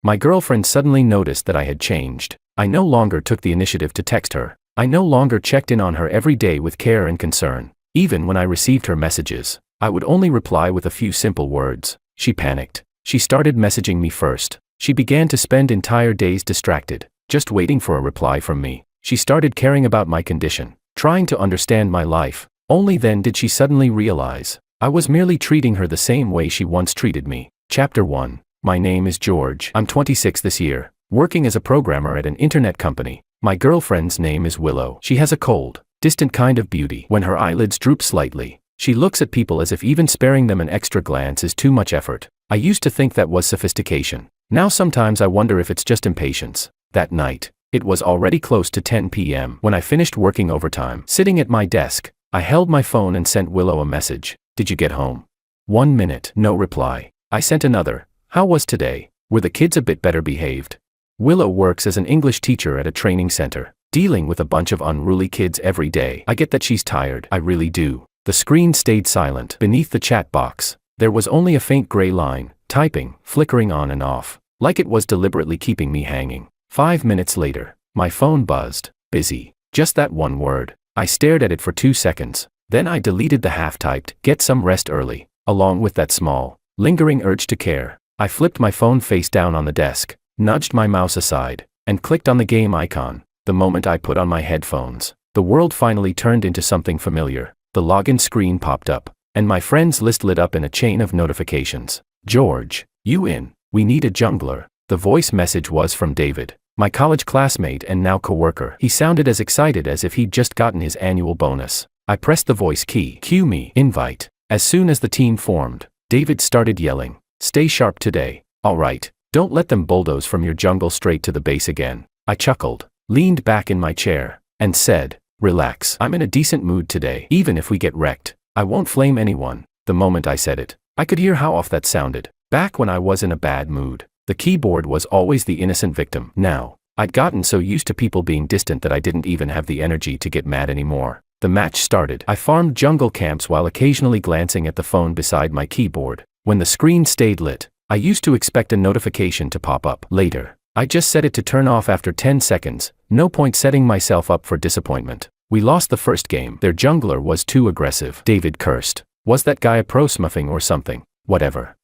My girlfriend suddenly noticed that I had changed. I no longer took the initiative to text her. I no longer checked in on her every day with care and concern. Even when I received her messages, I would only reply with a few simple words. She panicked. She started messaging me first. She began to spend entire days distracted, just waiting for a reply from me. She started caring about my condition, trying to understand my life. Only then did she suddenly realize I was merely treating her the same way she once treated me. Chapter 1. My name is George. I'm 26 this year, working as a programmer at an internet company. My girlfriend's name is Willow. She has a cold, distant kind of beauty. When her eyelids droop slightly, she looks at people as if even sparing them an extra glance is too much effort. I used to think that was sophistication. Now sometimes I wonder if it's just impatience. That night, it was already close to 10 p.m. when I finished working overtime. Sitting at my desk, I held my phone and sent Willow a message. Did you get home? 1 minute. No reply. I sent another. How was today? Were the kids a bit better behaved? Willow works as an English teacher at a training center, dealing with a bunch of unruly kids every day. I get that she's tired. I really do. The screen stayed silent. Beneath the chat box, there was only a faint gray line, typing, flickering on and off, like it was deliberately keeping me hanging. 5 minutes later, my phone buzzed. Busy. Just that one word. I stared at it for 2 seconds. Then I deleted the half-typed, get some rest early, along with that small, lingering urge to care. I flipped my phone face down on the desk, nudged my mouse aside, and clicked on the game icon. The moment I put on my headphones, the world finally turned into something familiar. The login screen popped up, and my friends list lit up in a chain of notifications. George, you in? We need a jungler. The voice message was from David, my college classmate and now coworker. He sounded as excited as if he'd just gotten his annual bonus. I pressed the voice key. Cue me. Invite. As soon as the team formed, David started yelling, "Stay sharp today. All right, don't let them bulldoze from your jungle straight to the base again." I chuckled, leaned back in my chair, and said, "Relax. I'm in a decent mood today. Even if we get wrecked, I won't flame anyone." The moment I said it, I could hear how off that sounded. Back when I was in a bad mood, the keyboard was always the innocent victim. Now, I'd gotten so used to people being distant that I didn't even have the energy to get mad anymore. The match started. I farmed jungle camps while occasionally glancing at the phone beside my keyboard. When the screen stayed lit, I used to expect a notification to pop up. Later, I just set it to turn off after 10 seconds. No point setting myself up for disappointment. We lost the first game. Their jungler was too aggressive. David cursed. Was that guy a pro smurfing or something? Whatever.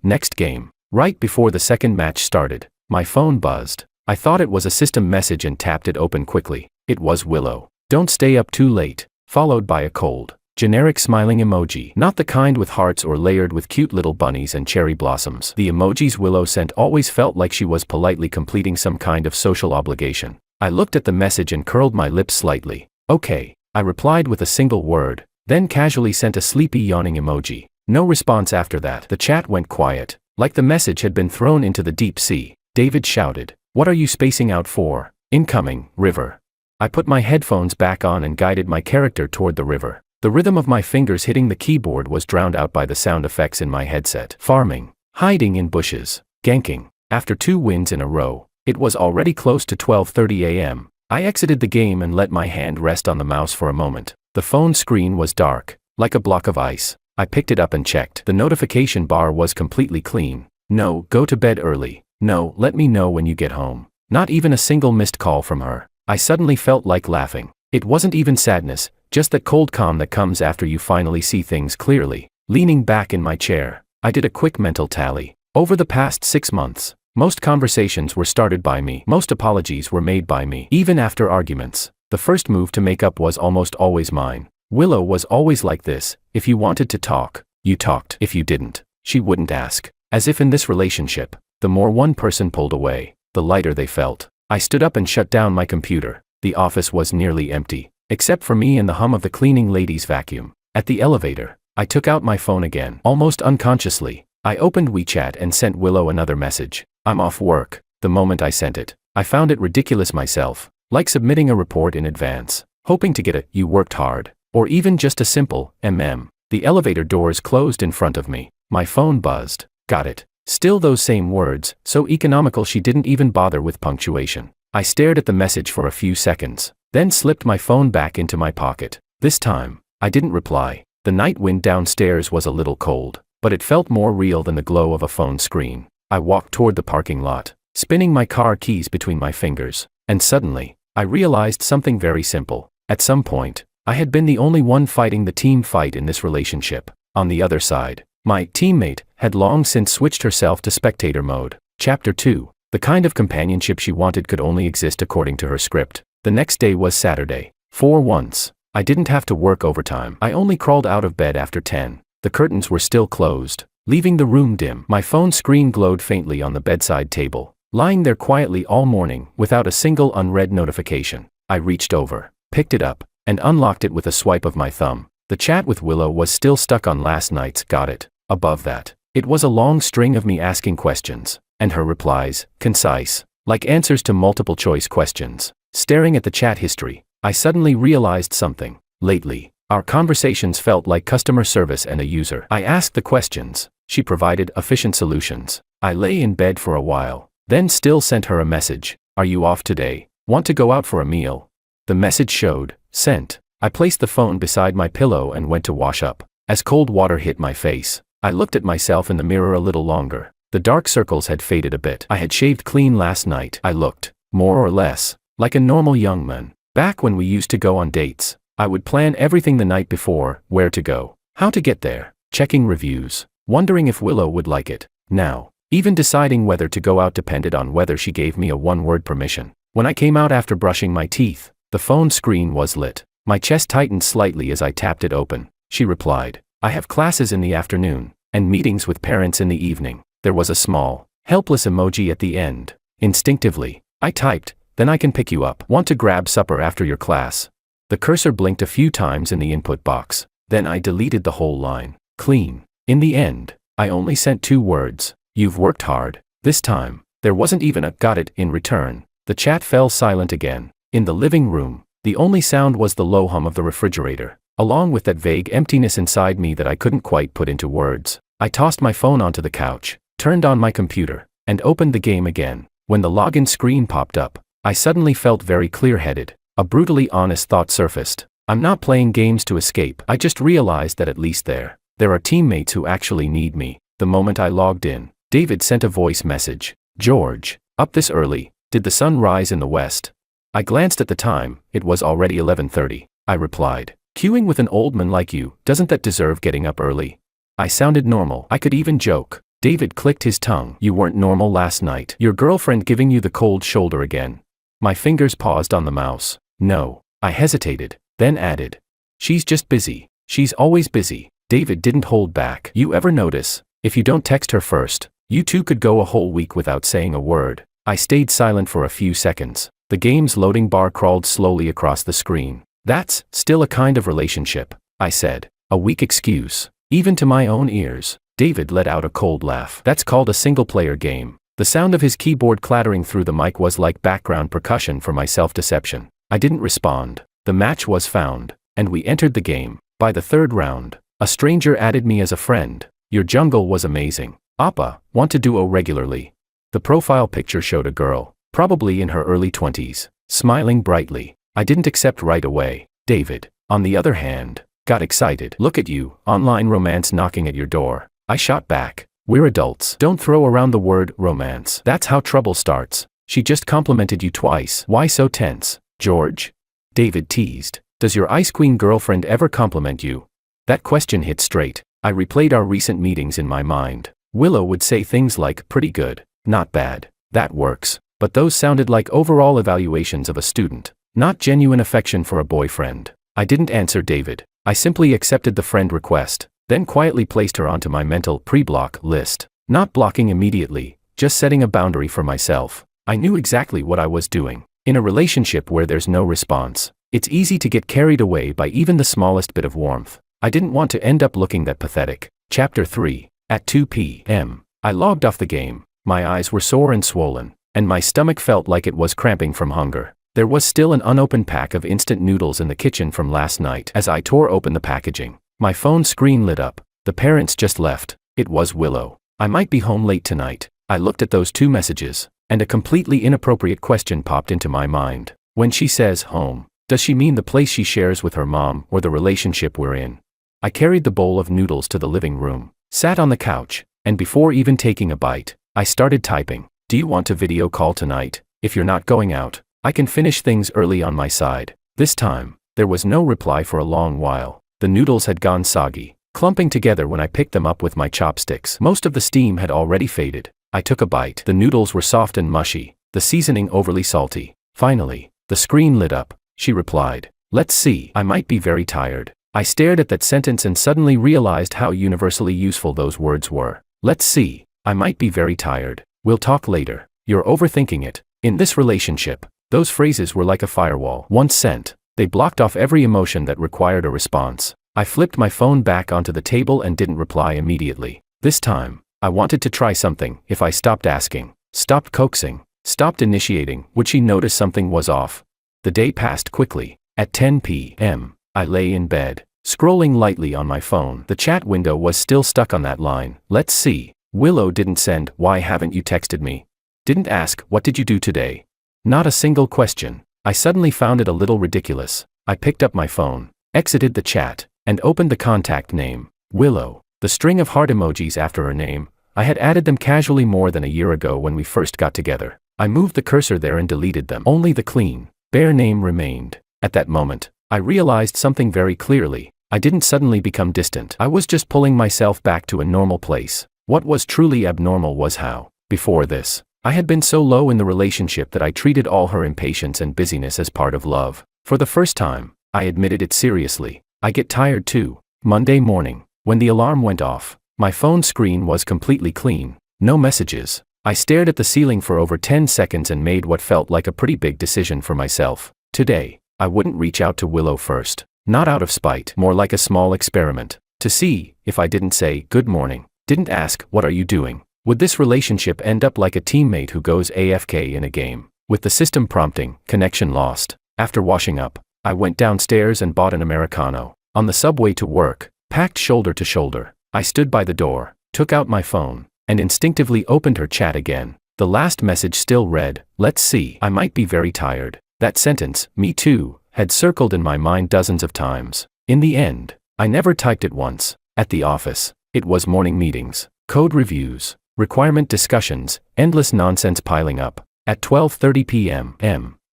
Next game. Right before the second match started, my phone buzzed. I thought it was a system message and tapped it open quickly. It was Willow. "Don't stay up too late," followed by a cold, generic smiling emoji. Not the kind with hearts or layered with cute little bunnies and cherry blossoms. The emojis Willow sent always felt like she was politely completing some kind of social obligation. I looked at the message and curled my lips slightly. "Okay," I replied with a single word, then casually sent a sleepy yawning emoji. No response after that. The chat went quiet, like the message had been thrown into the deep sea. David shouted, "What are you spacing out for? Incoming, river." I put my headphones back on and guided my character toward the river. The rhythm of my fingers hitting the keyboard was drowned out by the sound effects in my headset. Farming, hiding in bushes, ganking. After 2 wins in a row, it was already close to 12:30 a.m. I exited the game and let my hand rest on the mouse for a moment. The phone screen was dark, like a block of ice. I picked it up and checked. The notification bar was completely clean. No, go to bed early. No, let me know when you get home. Not even a single missed call from her. I suddenly felt like laughing. It wasn't even sadness, just that cold calm that comes after you finally see things clearly. Leaning back in my chair, I did a quick mental tally. Over the past 6 months, most conversations were started by me. Most apologies were made by me. Even after arguments, the first move to make up was almost always mine. Willow was always like this. If you wanted to talk, you talked. If you didn't, she wouldn't ask. As if in this relationship, the more one person pulled away, the lighter they felt. I stood up and shut down my computer. The office was nearly empty, except for me and the hum of the cleaning lady's vacuum. At the elevator, I took out my phone again. Almost unconsciously, I opened WeChat and sent Willow another message. "I'm off work." The moment I sent it, I found it ridiculous myself, like submitting a report in advance, hoping to get a "you worked hard," or even just a simple "mm." The elevator doors closed in front of me. My phone buzzed. Got it. Still those same words, so economical she didn't even bother with punctuation. I stared at the message for a few seconds, then slipped my phone back into my pocket. This time, I didn't reply. The night wind downstairs was a little cold, but it felt more real than the glow of a phone screen. I walked toward the parking lot, spinning my car keys between my fingers, and suddenly, I realized something very simple. At some point, I had been the only one fighting the team fight in this relationship. On the other side, my teammate had long since switched herself to spectator mode. Chapter 2. The kind of companionship she wanted could only exist according to her script. The next day was Saturday. For once, I didn't have to work overtime. I only crawled out of bed after 10. The curtains were still closed, leaving the room dim. My phone screen glowed faintly on the bedside table, lying there quietly all morning without a single unread notification. I reached over, picked it up, and unlocked it with a swipe of my thumb. The chat with Willow was still stuck on last night's got it. Above that, it was a long string of me asking questions, and her replies, concise, like answers to multiple choice questions. Staring at the chat history, I suddenly realized something. Lately, our conversations felt like customer service and a user. I asked the questions, she provided efficient solutions. I lay in bed for a while, then still sent her a message. Are you off today? Want to go out for a meal? The message showed, sent. I placed the phone beside my pillow and went to wash up. As cold water hit my face, I looked at myself in the mirror a little longer. The dark circles had faded a bit. I had shaved clean last night. I looked, more or less, like a normal young man. Back when we used to go on dates, I would plan everything the night before, where to go, how to get there, checking reviews, wondering if Willow would like it. Now, even deciding whether to go out depended on whether she gave me a one-word permission. When I came out after brushing my teeth, the phone screen was lit. My chest tightened slightly as I tapped it open. She replied, I have classes in the afternoon, and meetings with parents in the evening. There was a small, helpless emoji at the end. Instinctively, I typed, then I can pick you up. Want to grab supper after your class? The cursor blinked a few times in the input box. Then I deleted the whole line. Clean. In the end, I only sent 2 words. You've worked hard. This time, there wasn't even a got it in return. The chat fell silent again. In the living room, the only sound was the low hum of the refrigerator, along with that vague emptiness inside me that I couldn't quite put into words. I tossed my phone onto the couch, turned on my computer, and opened the game again. When the login screen popped up, I suddenly felt very clear-headed. A brutally honest thought surfaced. I'm not playing games to escape. I just realized that at least there are teammates who actually need me. The moment I logged in, David sent a voice message. George, up this early? Did the sun rise in the west? I glanced at the time. It was already 11:30. I replied, queuing with an old man like you, doesn't that deserve getting up early? I sounded normal. I could even joke. David clicked his tongue. You weren't normal last night. Your girlfriend giving you the cold shoulder again? My fingers paused on the mouse. No. I hesitated, then added. She's just busy. She's always busy. David didn't hold back. You ever notice, if you don't text her first, you two could go a whole week without saying a word? I stayed silent for a few seconds. The game's loading bar crawled slowly across the screen. That's still a kind of relationship, I said. A weak excuse, even to my own ears. David let out a cold laugh. That's called a single-player game. The sound of his keyboard clattering through the mic was like background percussion for my self-deception. I didn't respond. The match was found, and we entered the game. By the 3rd round, a stranger added me as a friend. Your jungle was amazing. Appa, want to duo regularly? The profile picture showed a girl, probably in her early 20s, smiling brightly. I didn't accept right away. David, on the other hand, got excited. Look at you, online romance knocking at your door. I shot back. We're adults. Don't throw around the word romance. That's how trouble starts. She just complimented you twice. Why so tense, George? David teased. Does your Ice Queen girlfriend ever compliment you? That question hit straight. I replayed our recent meetings in my mind. Willow would say things like, pretty good, not bad, that works. But those sounded like overall evaluations of a student, not genuine affection for a boyfriend. I didn't answer David. I simply accepted the friend request, then quietly placed her onto my mental pre-block list. Not blocking immediately, just setting a boundary for myself. I knew exactly what I was doing. In a relationship where there's no response, it's easy to get carried away by even the smallest bit of warmth. I didn't want to end up looking that pathetic. Chapter 3. At 2 p.m., I logged off the game. My eyes were sore and swollen, and my stomach felt like it was cramping from hunger. There was still an unopened pack of instant noodles in the kitchen from last night. As I tore open the packaging, my phone screen lit up. The parents just left. It was Willow. I might be home late tonight. I looked at those 2 messages, and a completely inappropriate question popped into my mind. When she says home, does she mean the place she shares with her mom or the relationship we're in? I carried the bowl of noodles to the living room, sat on the couch, and before even taking a bite, I started typing. Do you want to video call tonight? If you're not going out, I can finish things early on my side. This time, there was no reply for a long while. The noodles had gone soggy, clumping together when I picked them up with my chopsticks. Most of the steam had already faded. I took a bite. The noodles were soft and mushy, the seasoning overly salty. Finally, the screen lit up. She replied, "Let's see, I might be very tired." I stared at that sentence and suddenly realized how universally useful those words were. Let's see, I might be very tired. We'll talk later. You're overthinking it. In this relationship, those phrases were like a firewall. Once sent, they blocked off every emotion that required a response. I flipped my phone back onto the table and didn't reply immediately. This time, I wanted to try something. If I stopped asking, stopped coaxing, stopped initiating, would she notice something was off? The day passed quickly. At 10 p.m., I lay in bed, scrolling lightly on my phone. The chat window was still stuck on that line. Let's see. Willow didn't send, "Why haven't you texted me?" Didn't ask, "What did you do today?" Not a single question. I suddenly found it a little ridiculous. I picked up my phone, exited the chat, and opened the contact name, Willow. The string of heart emojis after her name, I had added them casually more than a year ago when we first got together. I moved the cursor there and deleted them. Only the clean, bare name remained. At that moment, I realized something very clearly. I didn't suddenly become distant. I was just pulling myself back to a normal place. What was truly abnormal was how, before this, I had been so low in the relationship that I treated all her impatience and busyness as part of love. For the first time, I admitted it seriously. I get tired too. Monday morning, when the alarm went off, my phone screen was completely clean. No messages. I stared at the ceiling for over 10 seconds and made what felt like a pretty big decision for myself. Today, I wouldn't reach out to Willow first. Not out of spite, more like a small experiment. To see if I didn't say, "Good morning," didn't ask, "What are you doing?" Would this relationship end up like a teammate who goes AFK in a game? With the system prompting, "Connection lost." After washing up, I went downstairs and bought an Americano. On the subway to work, packed shoulder to shoulder, I stood by the door, took out my phone, and instinctively opened her chat again. The last message still read, "Let's see, I might be very tired." That sentence, "Me too," had circled in my mind dozens of times. In the end, I never typed it once. At the office, it was morning meetings, code reviews, requirement discussions, endless nonsense piling up. At 12:30 p.m.,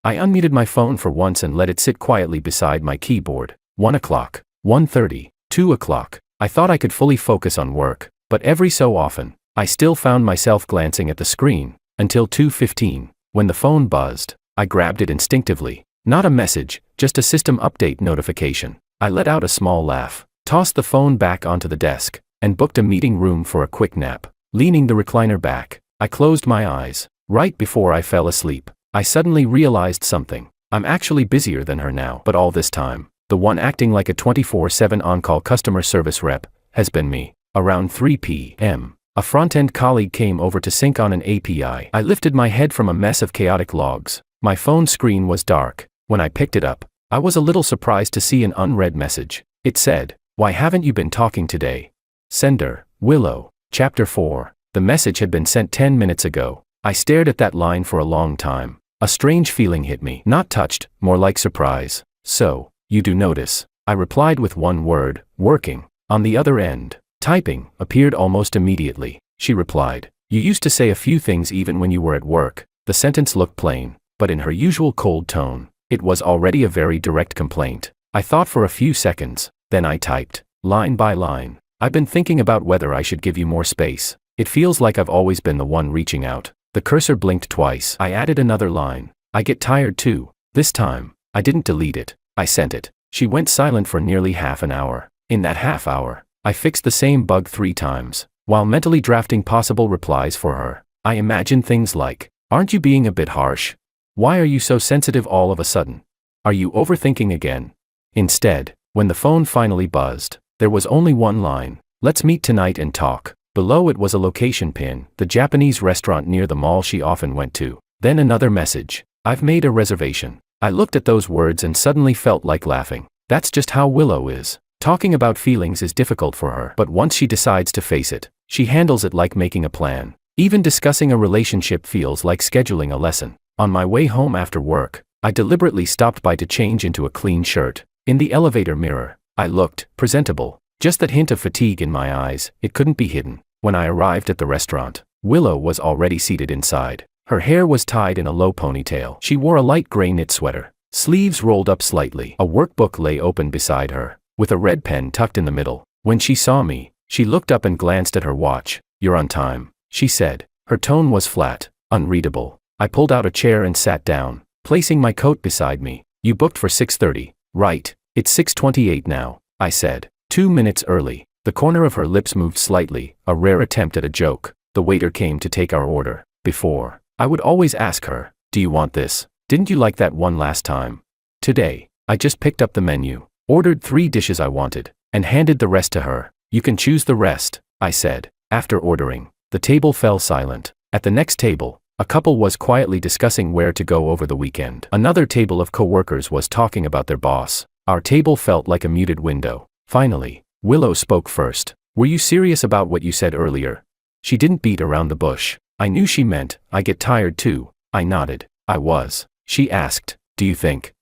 I unmuted my phone for once and let it sit quietly beside my keyboard. 1 o'clock, 1:30, 2 o'clock. I thought I could fully focus on work, but every so often, I still found myself glancing at the screen, until 2:15, when the phone buzzed. I grabbed it instinctively. Not a message, just a system update notification. I let out a small laugh, tossed the phone back onto the desk, and booked a meeting room for a quick nap. Leaning the recliner back, I closed my eyes. Right before I fell asleep, I suddenly realized something. I'm actually busier than her now. But all this time, the one acting like a 24/7 on-call customer service rep has been me. Around 3 p.m., a front-end colleague came over to sync on an API. I lifted my head from a mess of chaotic logs. My phone screen was dark. When I picked it up, I was a little surprised to see an unread message. It said, "Why haven't you been talking today?" Sender, Willow. Chapter 4. The message had been sent 10 minutes ago. I stared at that line for a long time. A strange feeling hit me. Not touched, more like surprise. "So, you do notice," I replied with one word, "working." On the other end, typing, appeared almost immediately. She replied, "You used to say a few things even when you were at work." The sentence looked plain, but in her usual cold tone, it was already a very direct complaint. I thought for a few seconds, then I typed, line by line, "I've been thinking about whether I should give you more space. It feels like I've always been the one reaching out." The cursor blinked twice. I added another line, "I get tired too." This time, I didn't delete it. I sent it. She went silent for nearly half an hour. In that half hour, I fixed the same bug 3 times. While mentally drafting possible replies for her, I imagined things like, "Aren't you being a bit harsh? Why are you so sensitive all of a sudden? Are you overthinking again?" Instead, when the phone finally buzzed, there was only one line, "Let's meet tonight and talk." Below it was a location pin, the Japanese restaurant near the mall she often went to. Then another message, "I've made a reservation." I looked at those words and suddenly felt like laughing. That's just how Willow is. Talking about feelings is difficult for her, but once she decides to face it, she handles it like making a plan. Even discussing a relationship feels like scheduling a lesson. On my way home after work, I deliberately stopped by to change into a clean shirt. In the elevator mirror, I looked presentable. Just that hint of fatigue in my eyes, it couldn't be hidden. When I arrived at the restaurant, Willow was already seated inside. Her hair was tied in a low ponytail. She wore a light gray knit sweater, sleeves rolled up slightly. A workbook lay open beside her, with a red pen tucked in the middle. When she saw me, she looked up and glanced at her watch. "You're on time," she said. Her tone was flat, unreadable. I pulled out a chair and sat down, placing my coat beside me. "You booked for 6:30, right? It's 6:28 now," I said. 2 minutes early. The corner of her lips moved slightly, a rare attempt at a joke. The waiter came to take our order. Before, I would always ask her, "Do you want this? Didn't you like that one last time?" Today, I just picked up the menu, ordered 3 dishes I wanted, and handed the rest to her. "You can choose the rest," I said. After ordering, the table fell silent. At the next table, a couple was quietly discussing where to go over the weekend. Another table of coworkers was talking about their boss. Our table felt like a muted window. Finally, Willow spoke first. "Were you serious about what you said earlier?" She didn't beat around the bush. I knew she meant, "I get tired too." I nodded. "I was." She asked, "Do you think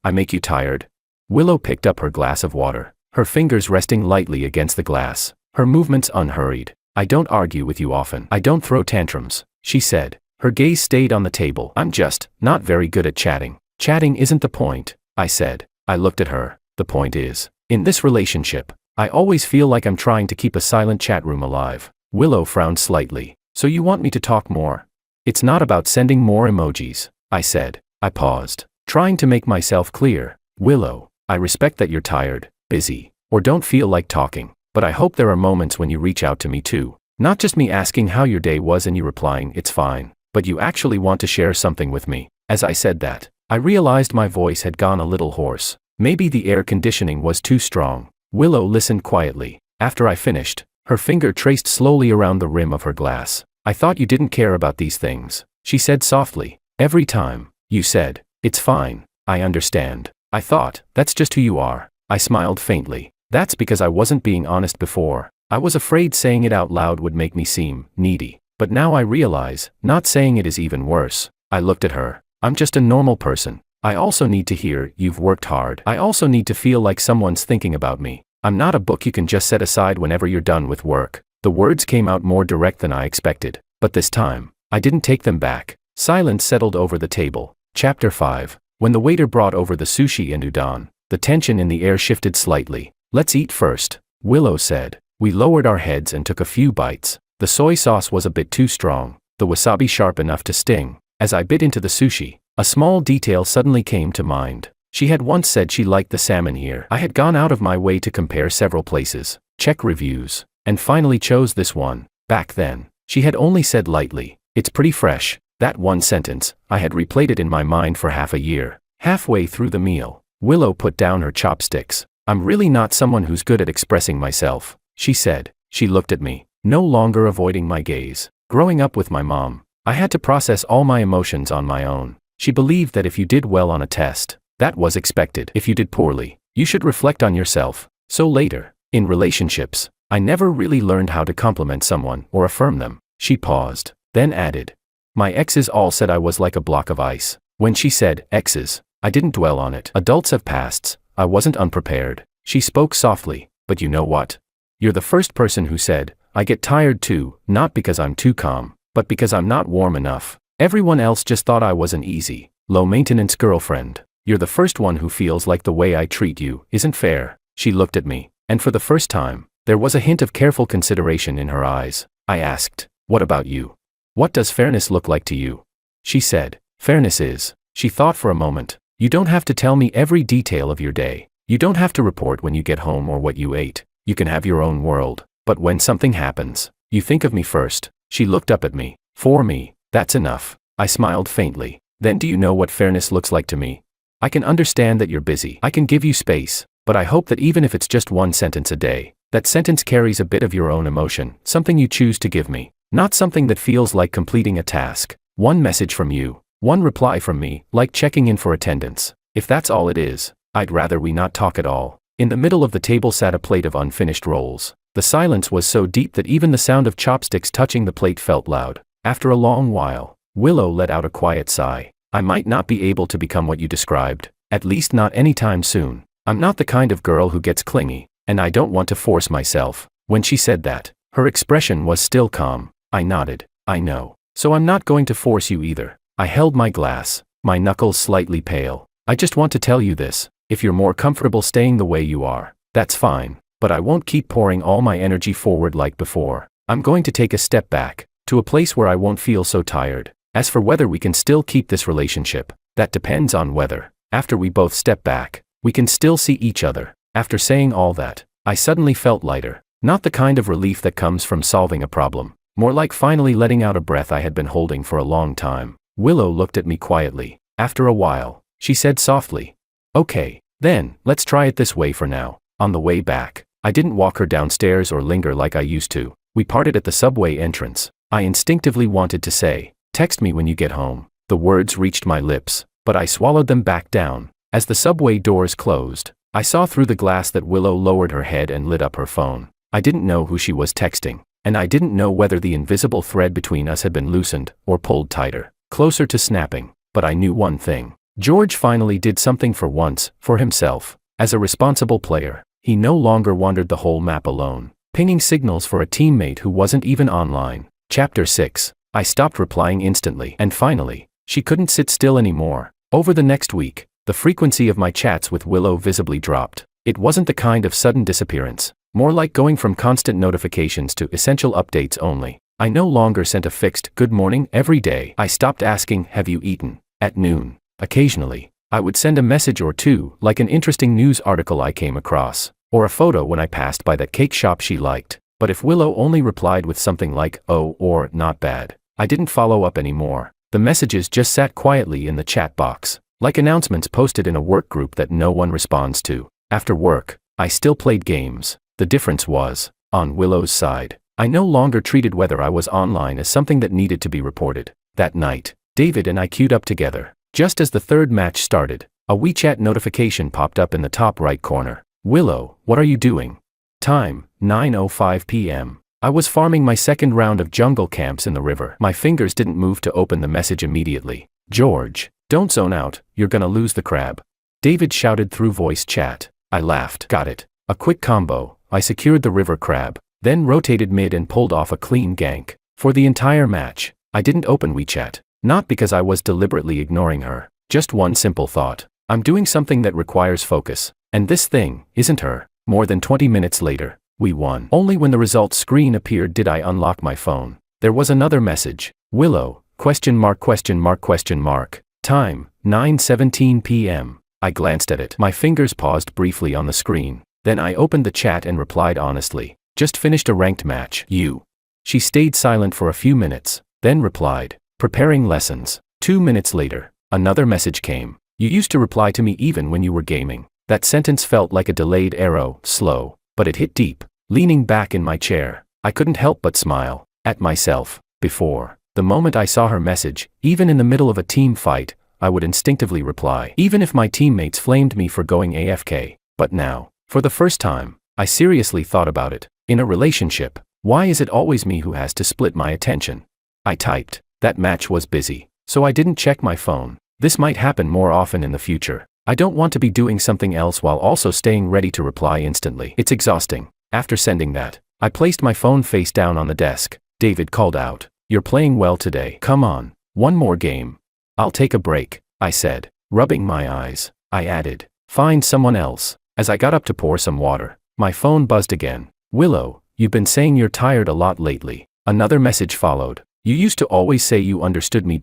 I make you tired?" Willow picked up her glass of water, her fingers resting lightly against the glass, her movements unhurried. "I don't argue with you often. I don't throw tantrums," she said. Her gaze stayed on the table. "I'm just not very good at chatting." "Chatting isn't the point," I said. I looked at her. "The point is, in this relationship, I always feel like I'm trying to keep a silent chat room alive." Willow frowned slightly. "So you want me to talk more?" "It's not about sending more emojis," I said. I paused, trying to make myself clear. "Willow, I respect that you're tired, busy, or don't feel like talking, but I hope there are moments when you reach out to me too. Not just me asking how your day was and you replying, 'It's fine,' but you actually want to share something with me." As I said that, I realized my voice had gone a little hoarse. Maybe the air conditioning was too strong. Willow listened quietly. After I finished, her finger traced slowly around the rim of her glass. "I thought you didn't care about these things," she said softly. "Every time you said, 'It's fine, I understand,' I thought, that's just who you are." I smiled faintly. "That's because I wasn't being honest before. I was afraid saying it out loud would make me seem needy. But now I realize, not saying it is even worse." I looked at her. "I'm just a normal person. I also need to hear, 'You've worked hard.' I also need to feel like someone's thinking about me. I'm not a book you can just set aside whenever you're done with work." The words came out more direct than I expected, but this time, I didn't take them back. Silence settled over the table. Chapter 5. When the waiter brought over the sushi and udon, the tension in the air shifted slightly. "Let's eat first," Willow said. We lowered our heads and took a few bites. The soy sauce was a bit too strong, the wasabi sharp enough to sting. As I bit into the sushi, a small detail suddenly came to mind. She had once said she liked the salmon here. I had gone out of my way to compare several places, check reviews, and finally chose this one. Back then, she had only said lightly, "It's pretty fresh." That one sentence, I had replayed it in my mind for half a year. Halfway through the meal, Willow put down her chopsticks. "I'm really not someone who's good at expressing myself," she said. She looked at me, no longer avoiding my gaze. Growing up with my mom, I had to process all my emotions on my own. She believed that if you did well on a test, that was expected. If you did poorly, you should reflect on yourself. So later, in relationships, I never really learned how to compliment someone or affirm them. She paused, then added, "My exes all said I was like a block of ice." When she said exes, I didn't dwell on it. Adults have pasts. I wasn't unprepared. She spoke softly, "But you know what? You're the first person who said, 'I get tired too,' not because I'm too calm, but because I'm not warm enough. Everyone else just thought I was an easy, low-maintenance girlfriend. You're the first one who feels like the way I treat you isn't fair." She looked at me, and for the first time, there was a hint of careful consideration in her eyes. I asked, "What about you? What does fairness look like to you?" She said, "Fairness is," she thought for a moment, "you don't have to tell me every detail of your day. You don't have to report when you get home or what you ate. You can have your own world. But when something happens, you think of me first." She looked up at me. "For me, that's enough." I smiled faintly. "Then do you know what fairness looks like to me? I can understand that you're busy. I can give you space, but I hope that even if it's just one sentence a day, that sentence carries a bit of your own emotion, something you choose to give me. Not something that feels like completing a task. One message from you, one reply from me, like checking in for attendance. If that's all it is, I'd rather we not talk at all." In the middle of the table sat a plate of unfinished rolls. The silence was so deep that even the sound of chopsticks touching the plate felt loud. After a long while, Willow let out a quiet sigh. "I might not be able to become what you described, at least not anytime soon. I'm not the kind of girl who gets clingy, and I don't want to force myself." When she said that, her expression was still calm. I nodded. I know. So I'm not going to force you either. I held my glass, my knuckles slightly pale. I just want to tell you this. If you're more comfortable staying the way you are, that's fine. But I won't keep pouring all my energy forward like before. I'm going to take a step back, to a place where I won't feel so tired. As for whether we can still keep this relationship, that depends on whether, after we both step back, we can still see each other. After saying all that, I suddenly felt lighter. Not the kind of relief that comes from solving a problem. More like finally letting out a breath I had been holding for a long time. Willow looked at me quietly. After a while, she said softly, "Okay, then, let's try it this way for now." On the way back, I didn't walk her downstairs or linger like I used to. We parted at the subway entrance. I instinctively wanted to say, "Text me when you get home." The words reached my lips, but I swallowed them back down. As the subway doors closed, I saw through the glass that Willow lowered her head and lit up her phone. I didn't know who she was texting, and I didn't know whether the invisible thread between us had been loosened or pulled tighter, closer to snapping. But I knew one thing. George finally did something for once, for himself. As a responsible player, he no longer wandered the whole map alone, pinging signals for a teammate who wasn't even online. Chapter 6. I stopped replying instantly, and finally, she couldn't sit still anymore. Over the next week, the frequency of my chats with Willow visibly dropped. It wasn't the kind of sudden disappearance, more like going from constant notifications to essential updates only. I no longer sent a fixed "good morning" every day. I stopped asking, "Have you eaten?" at noon. Occasionally, I would send a message or two, like an interesting news article I came across, or a photo when I passed by that cake shop she liked. But if Willow only replied with something like, "Oh," or "not bad," I didn't follow up anymore. The messages just sat quietly in the chat box, like announcements posted in a work group that no one responds to. After work, I still played games. The difference was, on Willow's side, I no longer treated whether I was online as something that needed to be reported. That night, David and I queued up together. Just as the third match started, a WeChat notification popped up in the top right corner. "Willow, what are you doing?" Time, 9:05 p.m. I was farming my second round of jungle camps in the river. My fingers didn't move to open the message immediately. "George, don't zone out, you're gonna lose the crab," David shouted through voice chat. I laughed. Got it. A quick combo. I secured the river crab, then rotated mid and pulled off a clean gank. For the entire match, I didn't open WeChat. Not because I was deliberately ignoring her. Just one simple thought. I'm doing something that requires focus, and this thing isn't her. More than 20 minutes later, we won. Only when the results screen appeared did I unlock my phone. There was another message. "Willow, question mark question mark question mark. Time, 9:17 p.m. I glanced at it. My fingers paused briefly on the screen. Then I opened the chat and replied honestly. "Just finished a ranked match. You." She stayed silent for a few minutes, then replied, "Preparing lessons." 2 minutes later, another message came. "You used to reply to me even when you were gaming." That sentence felt like a delayed arrow, slow, but it hit deep. Leaning back in my chair, I couldn't help but smile at myself. Before, the moment I saw her message, even in the middle of a team fight, I would instinctively reply, even if my teammates flamed me for going AFK. But now, for the first time, I seriously thought about it. In a relationship, why is it always me who has to split my attention? I typed. That match was busy, so I didn't check my phone. This might happen more often in the future. I don't want to be doing something else while also staying ready to reply instantly. It's exhausting. After sending that, I placed my phone face down on the desk. David called out, "You're playing well today. Come on, one more game." "I'll take a break," I said. Rubbing my eyes, I added, "Find someone else." As I got up to pour some water, my phone buzzed again. "Willow, you've been saying you're tired a lot lately." Another message followed. "You used to always say you understood me."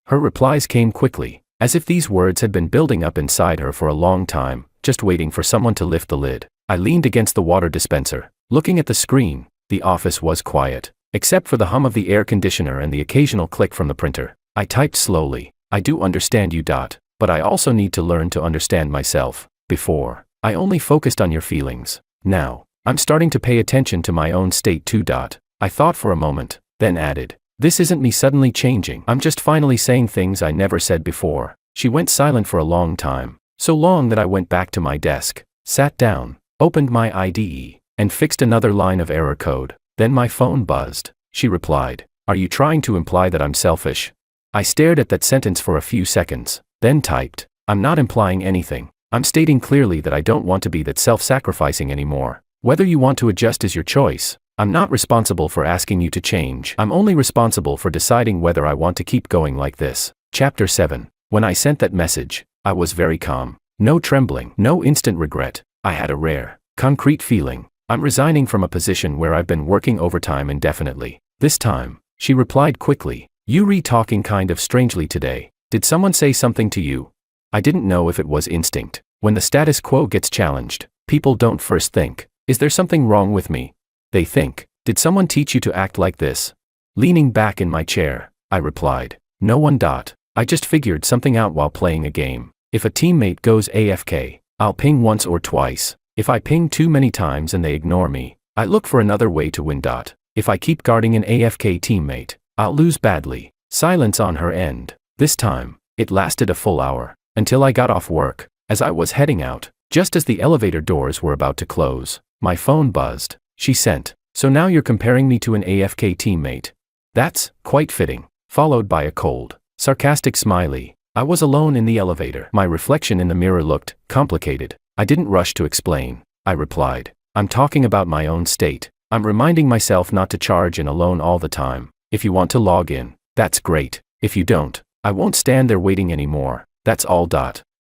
Her replies came quickly, as if these words had been building up inside her for a long time, just waiting for someone to lift the lid. I leaned against the water dispenser, looking at the screen. The office was quiet, except for the hum of the air conditioner and the occasional click from the printer. I typed slowly, "I do understand you. But I also need to learn to understand myself. Before, I only focused on your feelings. Now, I'm starting to pay attention to my own state too. I thought for a moment, then added, "This isn't me suddenly changing. I'm just finally saying things I never said before." She went silent for a long time, so long that I went back to my desk, sat down, opened my IDE, and fixed another line of error code. Then my phone buzzed. She replied, "Are you trying to imply that I'm selfish?" I stared at that sentence for a few seconds, then typed, "I'm not implying anything. I'm stating clearly that I don't want to be that self-sacrificing anymore. Whether you want to adjust is your choice." I'm not responsible for asking you to change. I'm only responsible for deciding whether I want to keep going like this. Chapter 7. When I sent that message, I was very calm. No trembling, no instant regret. I had a rare, concrete feeling. I'm resigning from a position where I've been working overtime indefinitely. This time, she replied quickly. You talking kind of strangely today. Did someone say something to you? I didn't know if it was instinct. When the status quo gets challenged, people don't first think, is there something wrong with me? They think, did someone teach you to act like this? Leaning back in my chair, I replied, no one. I just figured something out while playing a game. If a teammate goes AFK, I'll ping once or twice. If I ping too many times and they ignore me, I look for another way to win. If I keep guarding an AFK teammate, I'll lose badly. Silence on her end. This time, it lasted a full hour, until I got off work. As I was heading out, just as the elevator doors were about to close, my phone buzzed. She sent, so now you're comparing me to an AFK teammate. That's quite fitting. Followed by a cold, sarcastic smiley. I was alone in the elevator. My reflection in the mirror looked complicated. I didn't rush to explain. I replied, I'm talking about my own state. I'm reminding myself not to charge in alone all the time. If you want to log in, that's great. If you don't, I won't stand there waiting anymore. That's all.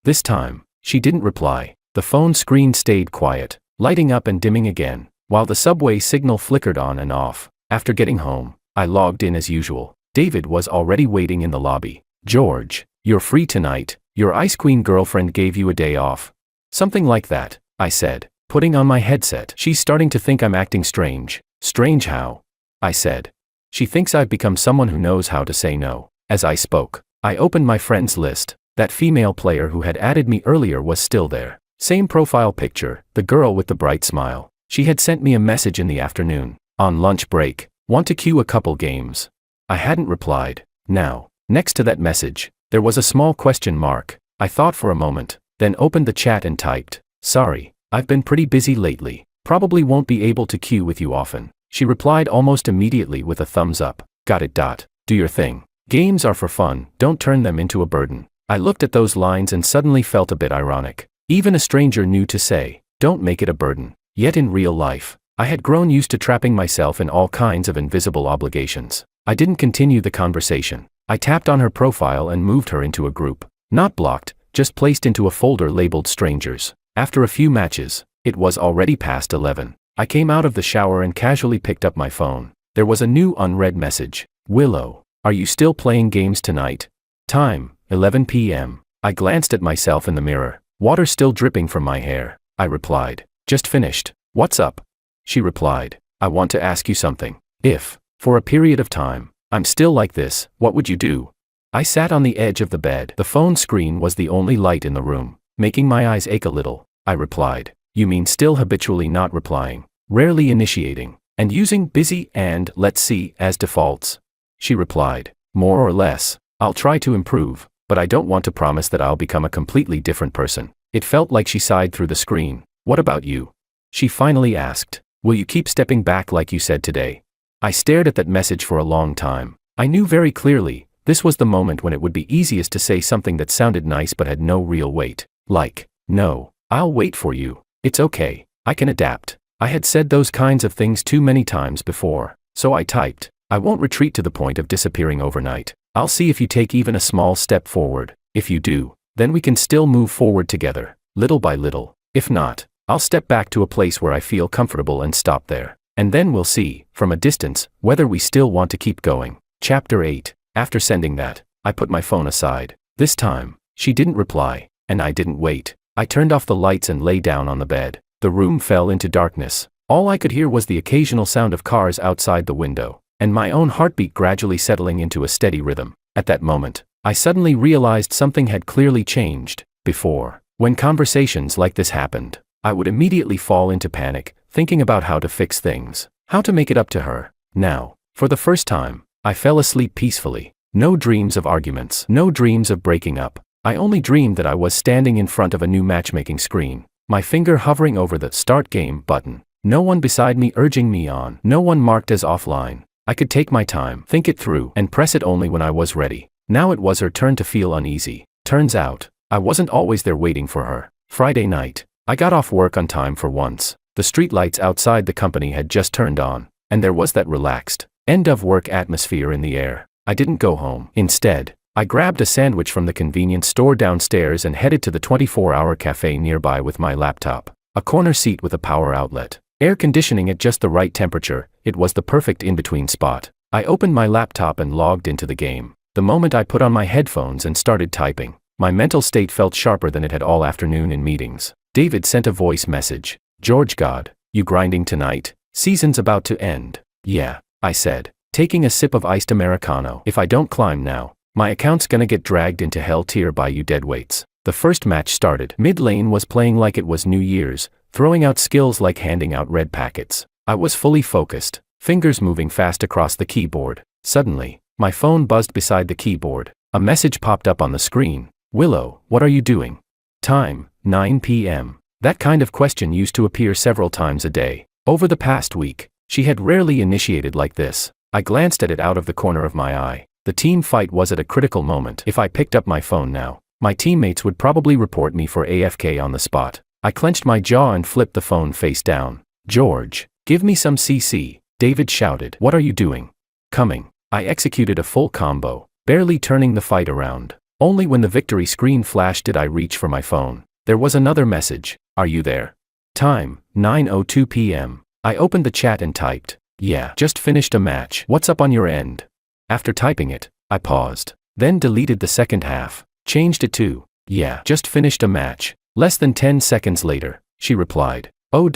This time, she didn't reply. The phone screen stayed quiet, lighting up and dimming again, while the subway signal flickered on and off. After getting home, I logged in as usual. David was already waiting in the lobby. George, you're free tonight. Your Ice Queen girlfriend gave you a day off. Something like that, I said, putting on my headset. She's starting to think I'm acting strange. Strange how? I said. She thinks I've become someone who knows how to say no. As I spoke, I opened my friends list. That female player who had added me earlier was still there. Same profile picture, the girl with the bright smile. She had sent me a message in the afternoon. On lunch break, want to queue a couple games? I hadn't replied. Now, next to that message, there was a small question mark. I thought for a moment, then opened the chat and typed, sorry, I've been pretty busy lately. Probably won't be able to queue with you often. She replied almost immediately with a thumbs up. Got it. Do your thing. Games are for fun, don't turn them into a burden. I looked at those lines and suddenly felt a bit ironic. Even a stranger knew to say, don't make it a burden. Yet in real life, I had grown used to trapping myself in all kinds of invisible obligations. I didn't continue the conversation. I tapped on her profile and moved her into a group. Not blocked, just placed into a folder labeled strangers. After a few matches, it was already past 11. I came out of the shower and casually picked up my phone. There was a new unread message. Willow, are you still playing games tonight? Time, 11 p.m. I glanced at myself in the mirror. Water still dripping from my hair. I replied, just finished. What's up? She replied, I want to ask you something. If, for a period of time, I'm still like this, what would you do? I sat on the edge of the bed. The phone screen was the only light in the room, making my eyes ache a little. I replied, you mean still habitually not replying, rarely initiating, and using busy and let's see as defaults? She replied, more or less. I'll try to improve, but I don't want to promise that I'll become a completely different person. It felt like she sighed through the screen. What about you? She finally asked, will you keep stepping back like you said today? I stared at that message for a long time. I knew very clearly, this was the moment when it would be easiest to say something that sounded nice but had no real weight. Like, no, I'll wait for you. It's okay, I can adapt. I had said those kinds of things too many times before, so I typed, I won't retreat to the point of disappearing overnight. I'll see if you take even a small step forward. If you do, then we can still move forward together, little by little. If not, I'll step back to a place where I feel comfortable and stop there. And then we'll see, from a distance, whether we still want to keep going. Chapter 8. After sending that, I put my phone aside. This time, she didn't reply, and I didn't wait. I turned off the lights and lay down on the bed. The room fell into darkness. All I could hear was the occasional sound of cars outside the window, and my own heartbeat gradually settling into a steady rhythm. At that moment, I suddenly realized something had clearly changed. Before, when conversations like this happened, I would immediately fall into panic, thinking about how to fix things, how to make it up to her. Now, for the first time, I fell asleep peacefully. No dreams of arguments, no dreams of breaking up. I only dreamed that I was standing in front of a new matchmaking screen, my finger hovering over the Start Game button. No one beside me urging me on, no one marked as offline. I could take my time, think it through, and press it only when I was ready. Now it was her turn to feel uneasy. Turns out, I wasn't always there waiting for her. Friday night, I got off work on time for once. The streetlights outside the company had just turned on. and there was that relaxed, end-of-work atmosphere in the air. I didn't go home. Instead, I grabbed a sandwich from the convenience store downstairs and headed to the 24-hour cafe nearby with my laptop. A corner seat with a power outlet. Air conditioning at just the right temperature, it was the perfect in-between spot. I opened my laptop and logged into the game. The moment I put on my headphones and started typing, my mental state felt sharper than it had all afternoon in meetings. David sent a voice message. George God, you grinding tonight? Season's about to end. Yeah, I said, taking a sip of iced Americano. If I don't climb now, my account's gonna get dragged into hell tier by you deadweights. The first match started. Mid lane was playing like it was New Year's, throwing out skills like handing out red packets. I was fully focused, fingers moving fast across the keyboard. Suddenly, my phone buzzed beside the keyboard. A message popped up on the screen. Willow, what are you doing? Time, 9 p.m. That kind of question used to appear several times a day. Over the past week, she had rarely initiated like this. I glanced at it out of the corner of my eye. The team fight was at a critical moment. If I picked up my phone now, my teammates would probably report me for AFK on the spot. I clenched my jaw and flipped the phone face down. George, give me some CC, David shouted. What are you doing? Coming. I executed a full combo, barely turning the fight around. Only when the victory screen flashed did I reach for my phone. There was another message. Are you there? Time, 9:02 p.m. I opened the chat and typed, yeah, just finished a match. What's up on your end? After typing it, I paused, then deleted the second half, changed it to, yeah, just finished a match. Less than 10 seconds later, she replied, oh.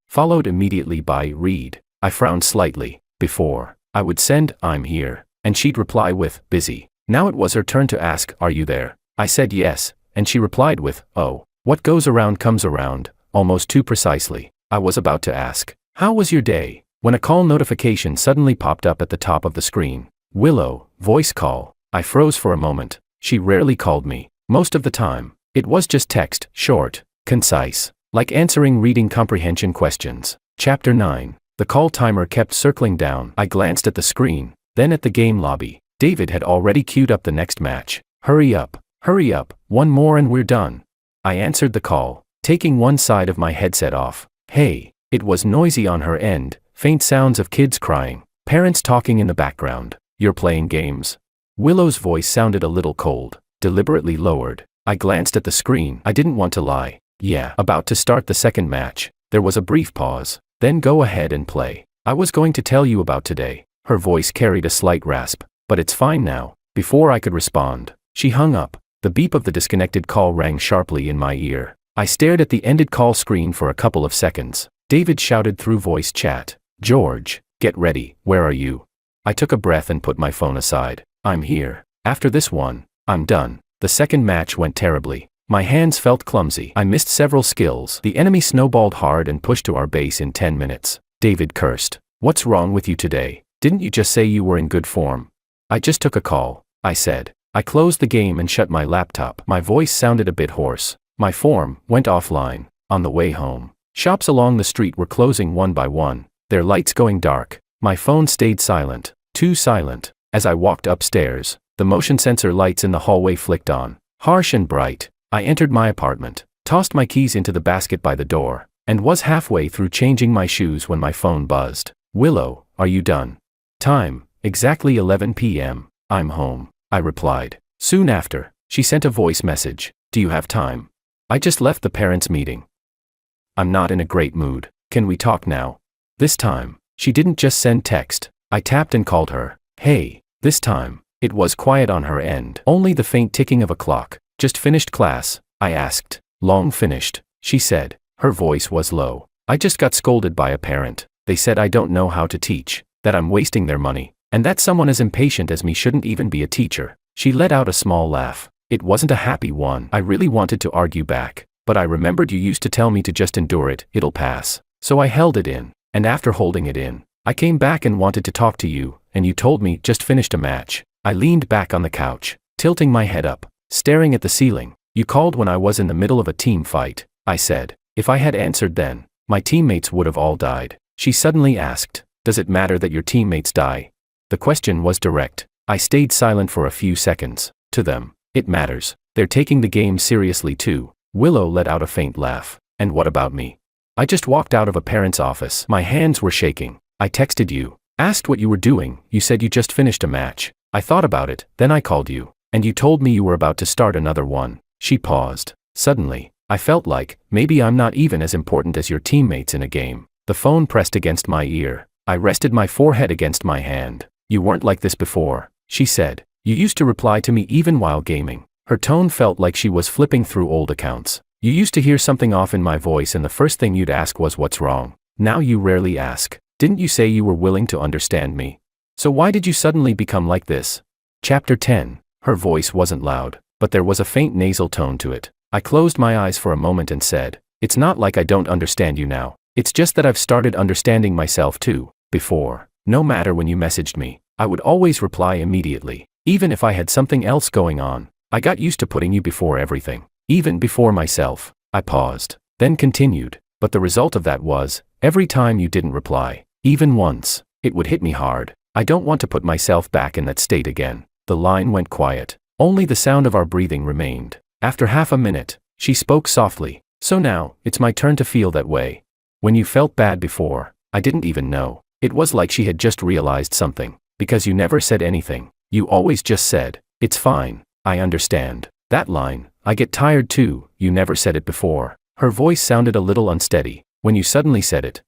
Followed immediately by read. I frowned slightly. Before, I would send, I'm here, and she'd reply with, busy. Now it was her turn to ask, are you there? I said yes, and she replied with, oh. What goes around comes around, almost too precisely. I was about to ask, how was your day? When a call notification suddenly popped up at the top of the screen. Willow, voice call. I froze for a moment. She rarely called me. Most of the time, it was just text, short, concise, like answering reading comprehension questions. Chapter 9. The call timer kept circling down. I glanced at the screen, then at the game lobby. David had already queued up the next match. Hurry up, one more and we're done. I answered the call, taking one side of my headset off. Hey, it was noisy on her end, faint sounds of kids crying, parents talking in the background. You're playing games? Willow's voice sounded a little cold, deliberately lowered. I glanced at the screen. I didn't want to lie. Yeah, about to start the second match. There was a brief pause. Then go ahead and play. I was going to tell you about today. Her voice carried a slight rasp. But it's fine now. Before I could respond, she hung up. The beep of the disconnected call rang sharply in my ear. I stared at the ended call screen for a couple of seconds. David shouted through voice chat. George, get ready. Where are you? I took a breath and put my phone aside. I'm here. After this one, I'm done. The second match went terribly. My hands felt clumsy. I missed several skills. The enemy snowballed hard and pushed to our base in 10 minutes. David cursed. What's wrong with you today? Didn't you just say you were in good form? I just took a call, I said. I closed the game and shut my laptop. My voice sounded a bit hoarse. My form went offline. On the way home, shops along the street were closing one by one, their lights going dark. My phone stayed silent, too silent. As I walked upstairs, the motion sensor lights in the hallway flicked on, harsh and bright. I entered my apartment, tossed my keys into the basket by the door, and was halfway through changing my shoes when my phone buzzed. Willow, are you done? Time, exactly 11 p.m. I'm home, I replied. Soon after, she sent a voice message. Do you have time? I just left the parents' meeting. I'm not in a great mood. Can we talk now? This time, she didn't just send text. I tapped and called her. Hey, this time, it was quiet on her end. Only the faint ticking of a clock. Just finished class, I asked. Long finished, she said. Her voice was low. I just got scolded by a parent. They said I don't know how to teach, that I'm wasting their money, and that someone as impatient as me shouldn't even be a teacher. She let out a small laugh. It wasn't a happy one. I really wanted to argue back, but I remembered you used to tell me to just endure it, it'll pass. So I held it in, and after holding it in, I came back and wanted to talk to you, and you told me just finished a match. I leaned back on the couch, tilting my head up, staring at the ceiling. You called when I was in the middle of a team fight, I said. If I had answered then, my teammates would have all died. She suddenly asked, does it matter that your teammates die? The question was direct. I stayed silent for a few seconds. To them, it matters. They're taking the game seriously too. Willow let out a faint laugh. And what about me? I just walked out of a parent's office. My hands were shaking. I texted you, asked what you were doing, you said you just finished a match. I thought about it, then I called you, and you told me you were about to start another one. She paused. Suddenly, I felt like, maybe I'm not even as important as your teammates in a game. The phone pressed against my ear. I rested my forehead against my hand. You weren't like this before, she said. You used to reply to me even while gaming. Her tone felt like she was flipping through old accounts. You used to hear something off in my voice and the first thing you'd ask was what's wrong. Now you rarely ask. Didn't you say you were willing to understand me? So why did you suddenly become like this? Chapter 10. Her voice wasn't loud, but there was a faint nasal tone to it. I closed my eyes for a moment and said, it's not like I don't understand you now. It's just that I've started understanding myself too. Before, no matter when you messaged me, I would always reply immediately, even if I had something else going on. I got used to putting you before everything, even before myself. I paused, then continued, but the result of that was, every time you didn't reply, even once, it would hit me hard. I don't want to put myself back in that state again. The line went quiet. Only the sound of our breathing remained. After half a minute, she spoke softly. So now, it's my turn to feel that way. When you felt bad before, I didn't even know. It was like she had just realized something. Because you never said anything. You always just said, it's fine, I understand. That line, I get tired too, you never said it before. Her voice sounded a little unsteady. When you suddenly said it,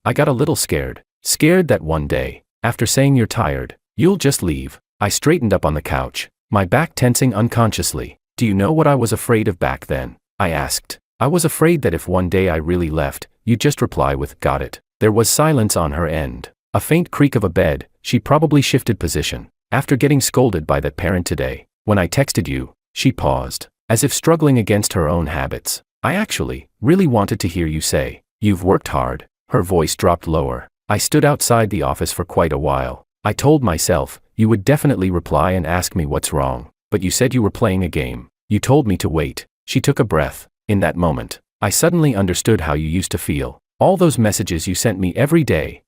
I got a little scared. Scared that one day, after saying you're tired, you'll just leave. I straightened up on the couch, my back tensing unconsciously. Do you know what I was afraid of back then? I asked. I was afraid that if one day I really left, you'd just reply with, got it. There was silence on her end. A faint creak of a bed. She probably shifted position. After getting scolded by that parent today, when I texted you, she paused, as if struggling against her own habits. I actually, really wanted to hear you say, you've worked hard. Her voice dropped lower. I stood outside the office for quite a while. I told myself, you would definitely reply and ask me what's wrong. But you said you were playing a game. You told me to wait. She took a breath. In that moment, I suddenly understood how you used to feel. All those messages you sent me every day.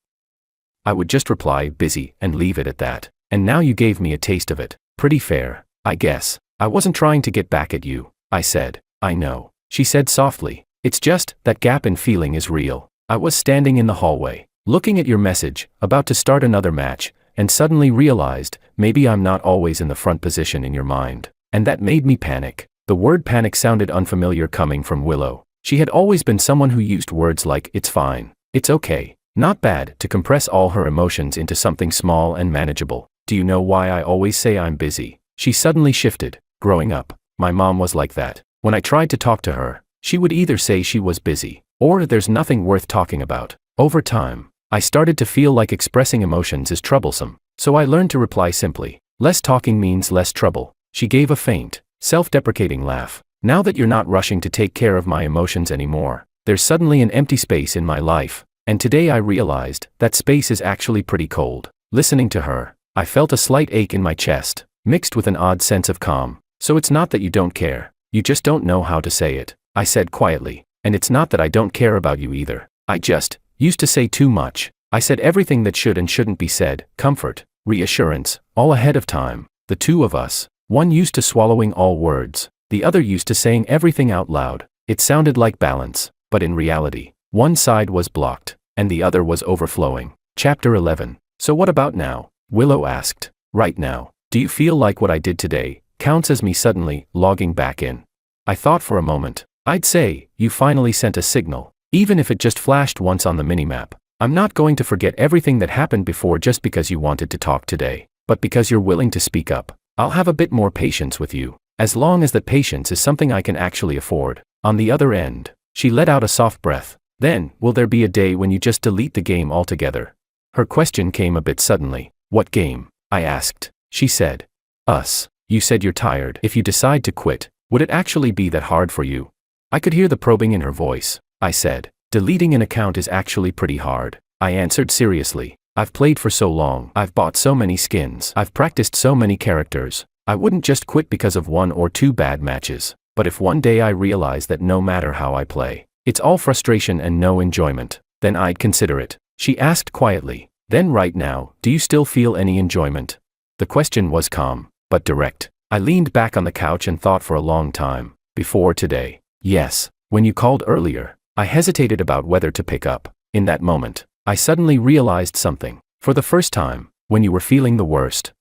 I would just reply, busy, and leave it at that. And now you gave me a taste of it. Pretty fair, I guess. I wasn't trying to get back at you, I said. I know, she said softly. It's just, that gap in feeling is real. I was standing in the hallway, looking at your message, about to start another match, and suddenly realized, maybe I'm not always in the front position in your mind. And that made me panic. The word panic sounded unfamiliar coming from Willow. She had always been someone who used words like, it's fine, it's okay, not bad, to compress all her emotions into something small and manageable. Do you know why I always say I'm busy? She suddenly shifted. Growing up, my mom was like that. When I tried to talk to her, she would either say she was busy, or there's nothing worth talking about. Over time, I started to feel like expressing emotions is troublesome, so I learned to reply simply, less talking means less trouble. She gave a faint, self-deprecating laugh. Now that you're not rushing to take care of my emotions anymore, there's suddenly an empty space in my life, and today I realized that space is actually pretty cold. Listening to her, I felt a slight ache in my chest, mixed with an odd sense of calm. So it's not that you don't care, you just don't know how to say it, I said quietly. And it's not that I don't care about you either. I just used to say too much. I said everything that should and shouldn't be said, comfort, reassurance, all ahead of time. The two of us, one used to swallowing all words, the other used to saying everything out loud. It sounded like balance, but in reality, one side was blocked, and the other was overflowing. Chapter 11. So what about now? Willow asked. Right now, do you feel like what I did today counts as me suddenly logging back in? I thought for a moment. I'd say, you finally sent a signal, even if it just flashed once on the minimap. I'm not going to forget everything that happened before just because you wanted to talk today, but because you're willing to speak up. I'll have a bit more patience with you, as long as that patience is something I can actually afford. On the other end, she let out a soft breath. Then, will there be a day when you just delete the game altogether? Her question came a bit suddenly. What game? I asked. She said, us. You said you're tired. If you decide to quit, would it actually be that hard for you? I could hear the probing in her voice. I said, deleting an account is actually pretty hard. I answered seriously. I've played for so long. I've bought so many skins. I've practiced so many characters. I wouldn't just quit because of one or two bad matches. But if one day I realize that no matter how I play, it's all frustration and no enjoyment, then I'd consider it. She asked quietly. Then right now, do you still feel any enjoyment? The question was calm, but direct. I leaned back on the couch and thought for a long time. Before today, yes. When you called earlier, I hesitated about whether to pick up. In that moment, I suddenly realized something. For the first time, when you were feeling the worst,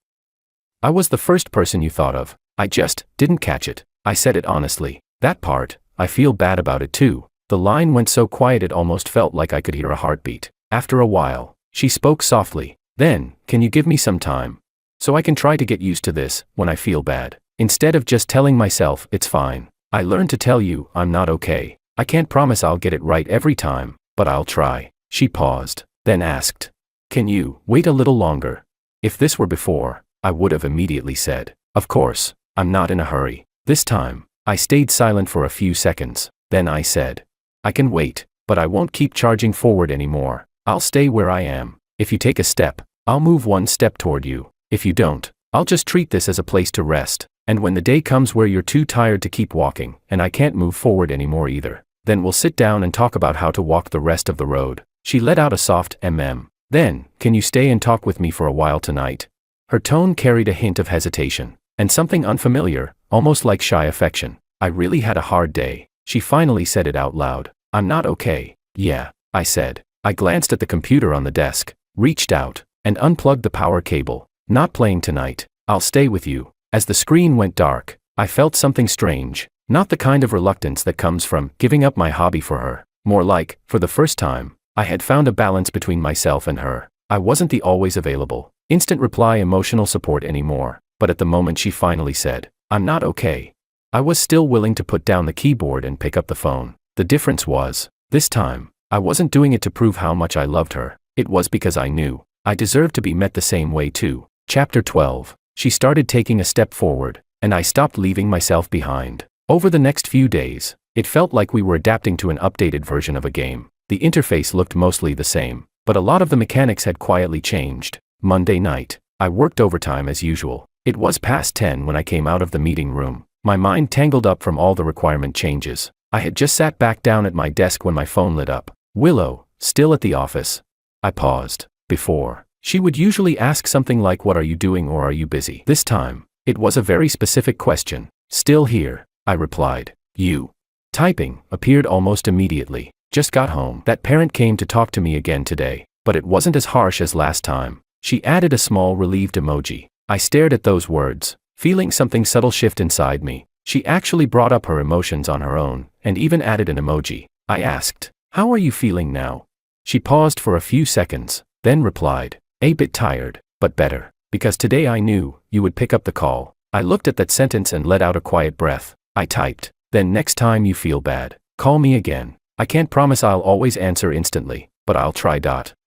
I was the first person you thought of. I just didn't catch it. I said it honestly. That part, I feel bad about it too. The line went so quiet it almost felt like I could hear a heartbeat. After a while, she spoke softly. Then, can you give me some time? So I can try to get used to this when I feel bad. Instead of just telling myself it's fine, I learned to tell you I'm not okay. I can't promise I'll get it right every time, but I'll try. She paused, then asked, can you wait a little longer? If this were before, I would have immediately said, of course, I'm not in a hurry. This time, I stayed silent for a few seconds. Then I said, I can wait, but I won't keep charging forward anymore. I'll stay where I am. If you take a step, I'll move one step toward you. If you don't, I'll just treat this as a place to rest. And when the day comes where you're too tired to keep walking, and I can't move forward anymore either, then we'll sit down and talk about how to walk the rest of the road. She let out a soft Then, can you stay and talk with me for a while tonight? Her tone carried a hint of hesitation, and something unfamiliar, almost like shy affection. I really had a hard day. She finally said it out loud. I'm not okay. Yeah, I said. I glanced at the computer on the desk, reached out, and unplugged the power cable. Not playing tonight. I'll stay with you. As the screen went dark, I felt something strange. Not the kind of reluctance that comes from giving up my hobby for her. More like, for the first time, I had found a balance between myself and her. I wasn't the always available, instant reply emotional support anymore, but at the moment she finally said, I'm not okay. I was still willing to put down the keyboard and pick up the phone. The difference was, this time, I wasn't doing it to prove how much I loved her. It was because I knew I deserved to be met the same way too. Chapter 12. She started taking a step forward, and I stopped leaving myself behind. Over the next few days, it felt like we were adapting to an updated version of a game. The interface looked mostly the same, but a lot of the mechanics had quietly changed. Monday night, I worked overtime as usual. It was past 10 when I came out of the meeting room, my mind tangled up from all the requirement changes. I had just sat back down at my desk when my phone lit up. Willow, still at the office? I paused. Before, she would usually ask something like, what are you doing or are you busy? This time, it was a very specific question. Still here, I replied. You. Typing appeared almost immediately. Just got home. That parent came to talk to me again today, but it wasn't as harsh as last time. She added a small relieved emoji. I stared at those words, feeling something subtle shift inside me. She actually brought up her emotions on her own, and even added an emoji. I asked, how are you feeling now? She paused for a few seconds, then replied, a bit tired, but better, because today I knew you would pick up the call. I looked at that sentence and let out a quiet breath. I typed, then next time you feel bad, call me again. I can't promise I'll always answer instantly, but I'll try.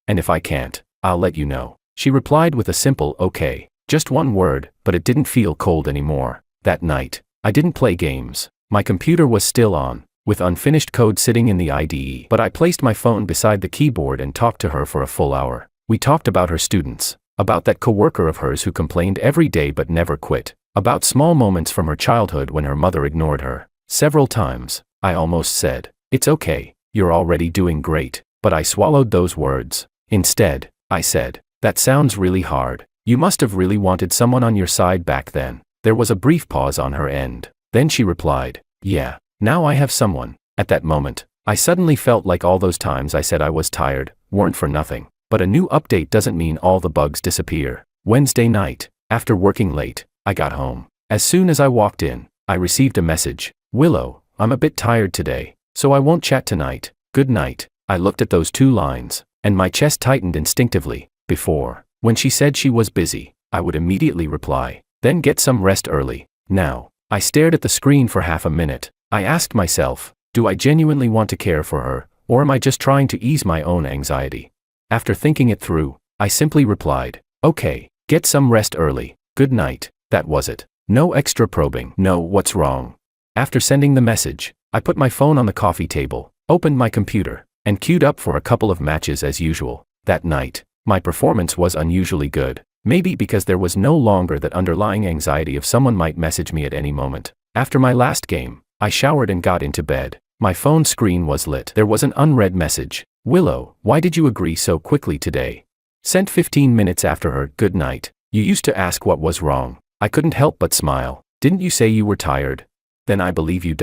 And if I can't, I'll let you know. She replied with a simple okay. Just one word, but it didn't feel cold anymore. That night, I didn't play games. My computer was still on, with unfinished code sitting in the IDE, but I placed my phone beside the keyboard and talked to her for a full hour. We talked about her students, about that coworker of hers who complained every day but never quit, about small moments from her childhood when her mother ignored her. Several times, I almost said, it's okay, you're already doing great, but I swallowed those words. Instead, I said, that sounds really hard. You must have really wanted someone on your side back then. There was a brief pause on her end. Then she replied, yeah, now I have someone. At that moment, I suddenly felt like all those times I said I was tired weren't for nothing. But a new update doesn't mean all the bugs disappear. Wednesday night, after working late, I got home. As soon as I walked in, I received a message. Willow, I'm a bit tired today, so I won't chat tonight. Good night. I looked at those two lines, and my chest tightened instinctively. Before, when she said she was busy, I would immediately reply, then get some rest early. Now, I stared at the screen for half a minute. I asked myself, do I genuinely want to care for her, or am I just trying to ease my own anxiety? After thinking it through, I simply replied, okay, get some rest early. Good night. That was it. No extra probing. No, what's wrong? After sending the message, I put my phone on the coffee table, opened my computer, and queued up for a couple of matches as usual. That night, my performance was unusually good. Maybe because there was no longer that underlying anxiety of someone might message me at any moment. After my last game, I showered and got into bed. My phone screen was lit. There was an unread message. Willow, why did you agree so quickly today? Sent 15 minutes after her good night. You used to ask what was wrong. I couldn't help but smile. Didn't you say you were tired? Then I believe you.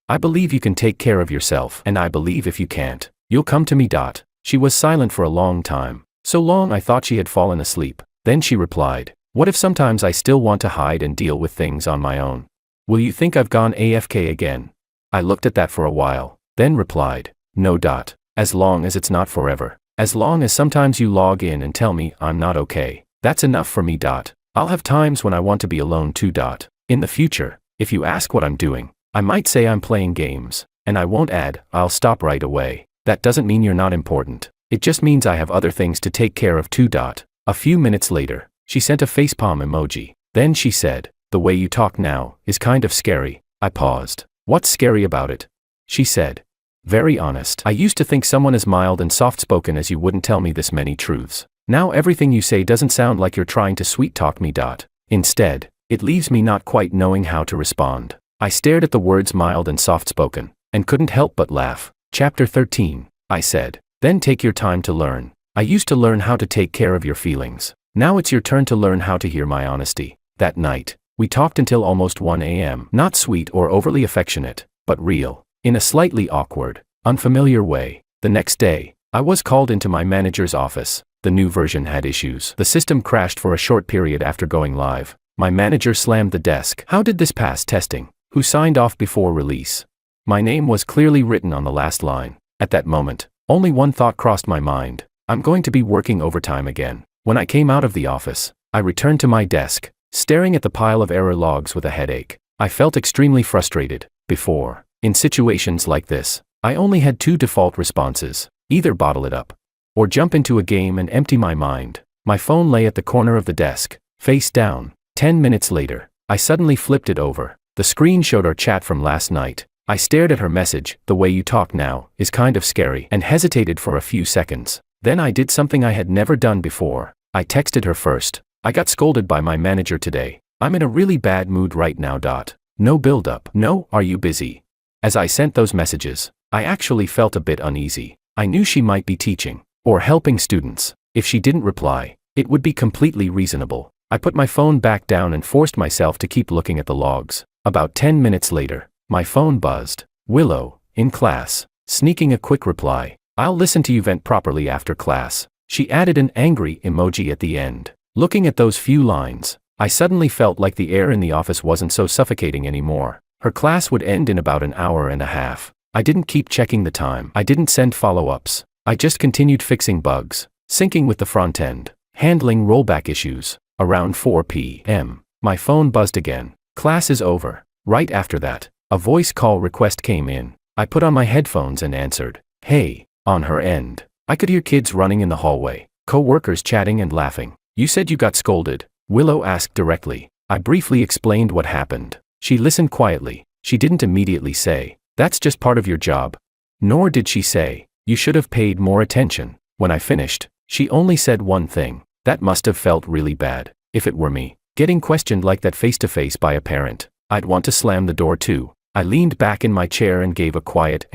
I believe you can take care of yourself, and I believe if you can't, you'll come to me. She was silent for a long time. So long I thought she had fallen asleep. Then she replied, "What if sometimes I still want to hide and deal with things on my own? Will you think I've gone AFK again?" I looked at that for a while, then replied, "No. As long as it's not forever. As long as sometimes you log in and tell me I'm not okay. That's enough for me. I'll have times when I want to be alone too. In the future, if you ask what I'm doing, I might say I'm playing games, and I won't add, I'll stop right away. That doesn't mean you're not important. It just means I have other things to take care of too. A few minutes later, she sent a facepalm emoji. Then she said, "The way you talk now is kind of scary." I paused. "What's scary about it?" She said, "Very honest. I used to think someone as mild and soft-spoken as you wouldn't tell me this many truths. Now everything you say doesn't sound like you're trying to sweet-talk me. Instead, it leaves me not quite knowing how to respond." I stared at the words mild and soft-spoken, and couldn't help but laugh. Chapter 13, I said. "Then take your time to learn. I used to learn how to take care of your feelings. Now it's your turn to learn how to hear my honesty." That night, we talked until almost 1 a.m. Not sweet or overly affectionate, but real, in a slightly awkward, unfamiliar way. The next day, I was called into my manager's office. The new version had issues. The system crashed for a short period after going live. My manager slammed the desk. "How did this pass testing? Who signed off before release?" My name was clearly written on the last line. At that moment, only one thought crossed my mind. I'm going to be working overtime again. When I came out of the office, I returned to my desk, staring at the pile of error logs with a headache. I felt extremely frustrated. Before, in situations like this, I only had 2 default responses: either bottle it up, or jump into a game and empty my mind. My phone lay at the corner of the desk, face down. 10 minutes later, I suddenly flipped it over. The screen showed our chat from last night. I stared at her message, "The way you talk now is kind of scary," and hesitated for a few seconds. Then I did something I had never done before. I texted her first. "I got scolded by my manager today. I'm in a really bad mood right now. No build up. No, are you busy?" As I sent those messages, I actually felt a bit uneasy. I knew she might be teaching, or helping students. If she didn't reply, it would be completely reasonable. I put my phone back down and forced myself to keep looking at the logs. About 10 minutes later, my phone buzzed. "Willow, in class." Sneaking a quick reply. "I'll listen to you vent properly after class." She added an angry emoji at the end. Looking at those few lines, I suddenly felt like the air in the office wasn't so suffocating anymore. Her class would end in about an hour and a half. I didn't keep checking the time. I didn't send follow-ups. I just continued fixing bugs, syncing with the front end, handling rollback issues. Around 4 p.m., my phone buzzed again. "Class is over." Right after that, a voice call request came in. I put on my headphones and answered. "Hey." On her end, I could hear kids running in the hallway, co-workers chatting and laughing. "You said you got scolded?" Willow asked directly. I briefly explained what happened. She listened quietly. She didn't immediately say, "That's just part of your job." Nor did she say, "You should have paid more attention." When I finished, she only said one thing. "That must have felt really bad. If it were me, getting questioned like that face-to-face by a parent, I'd want to slam the door too." I leaned back in my chair and gave a quiet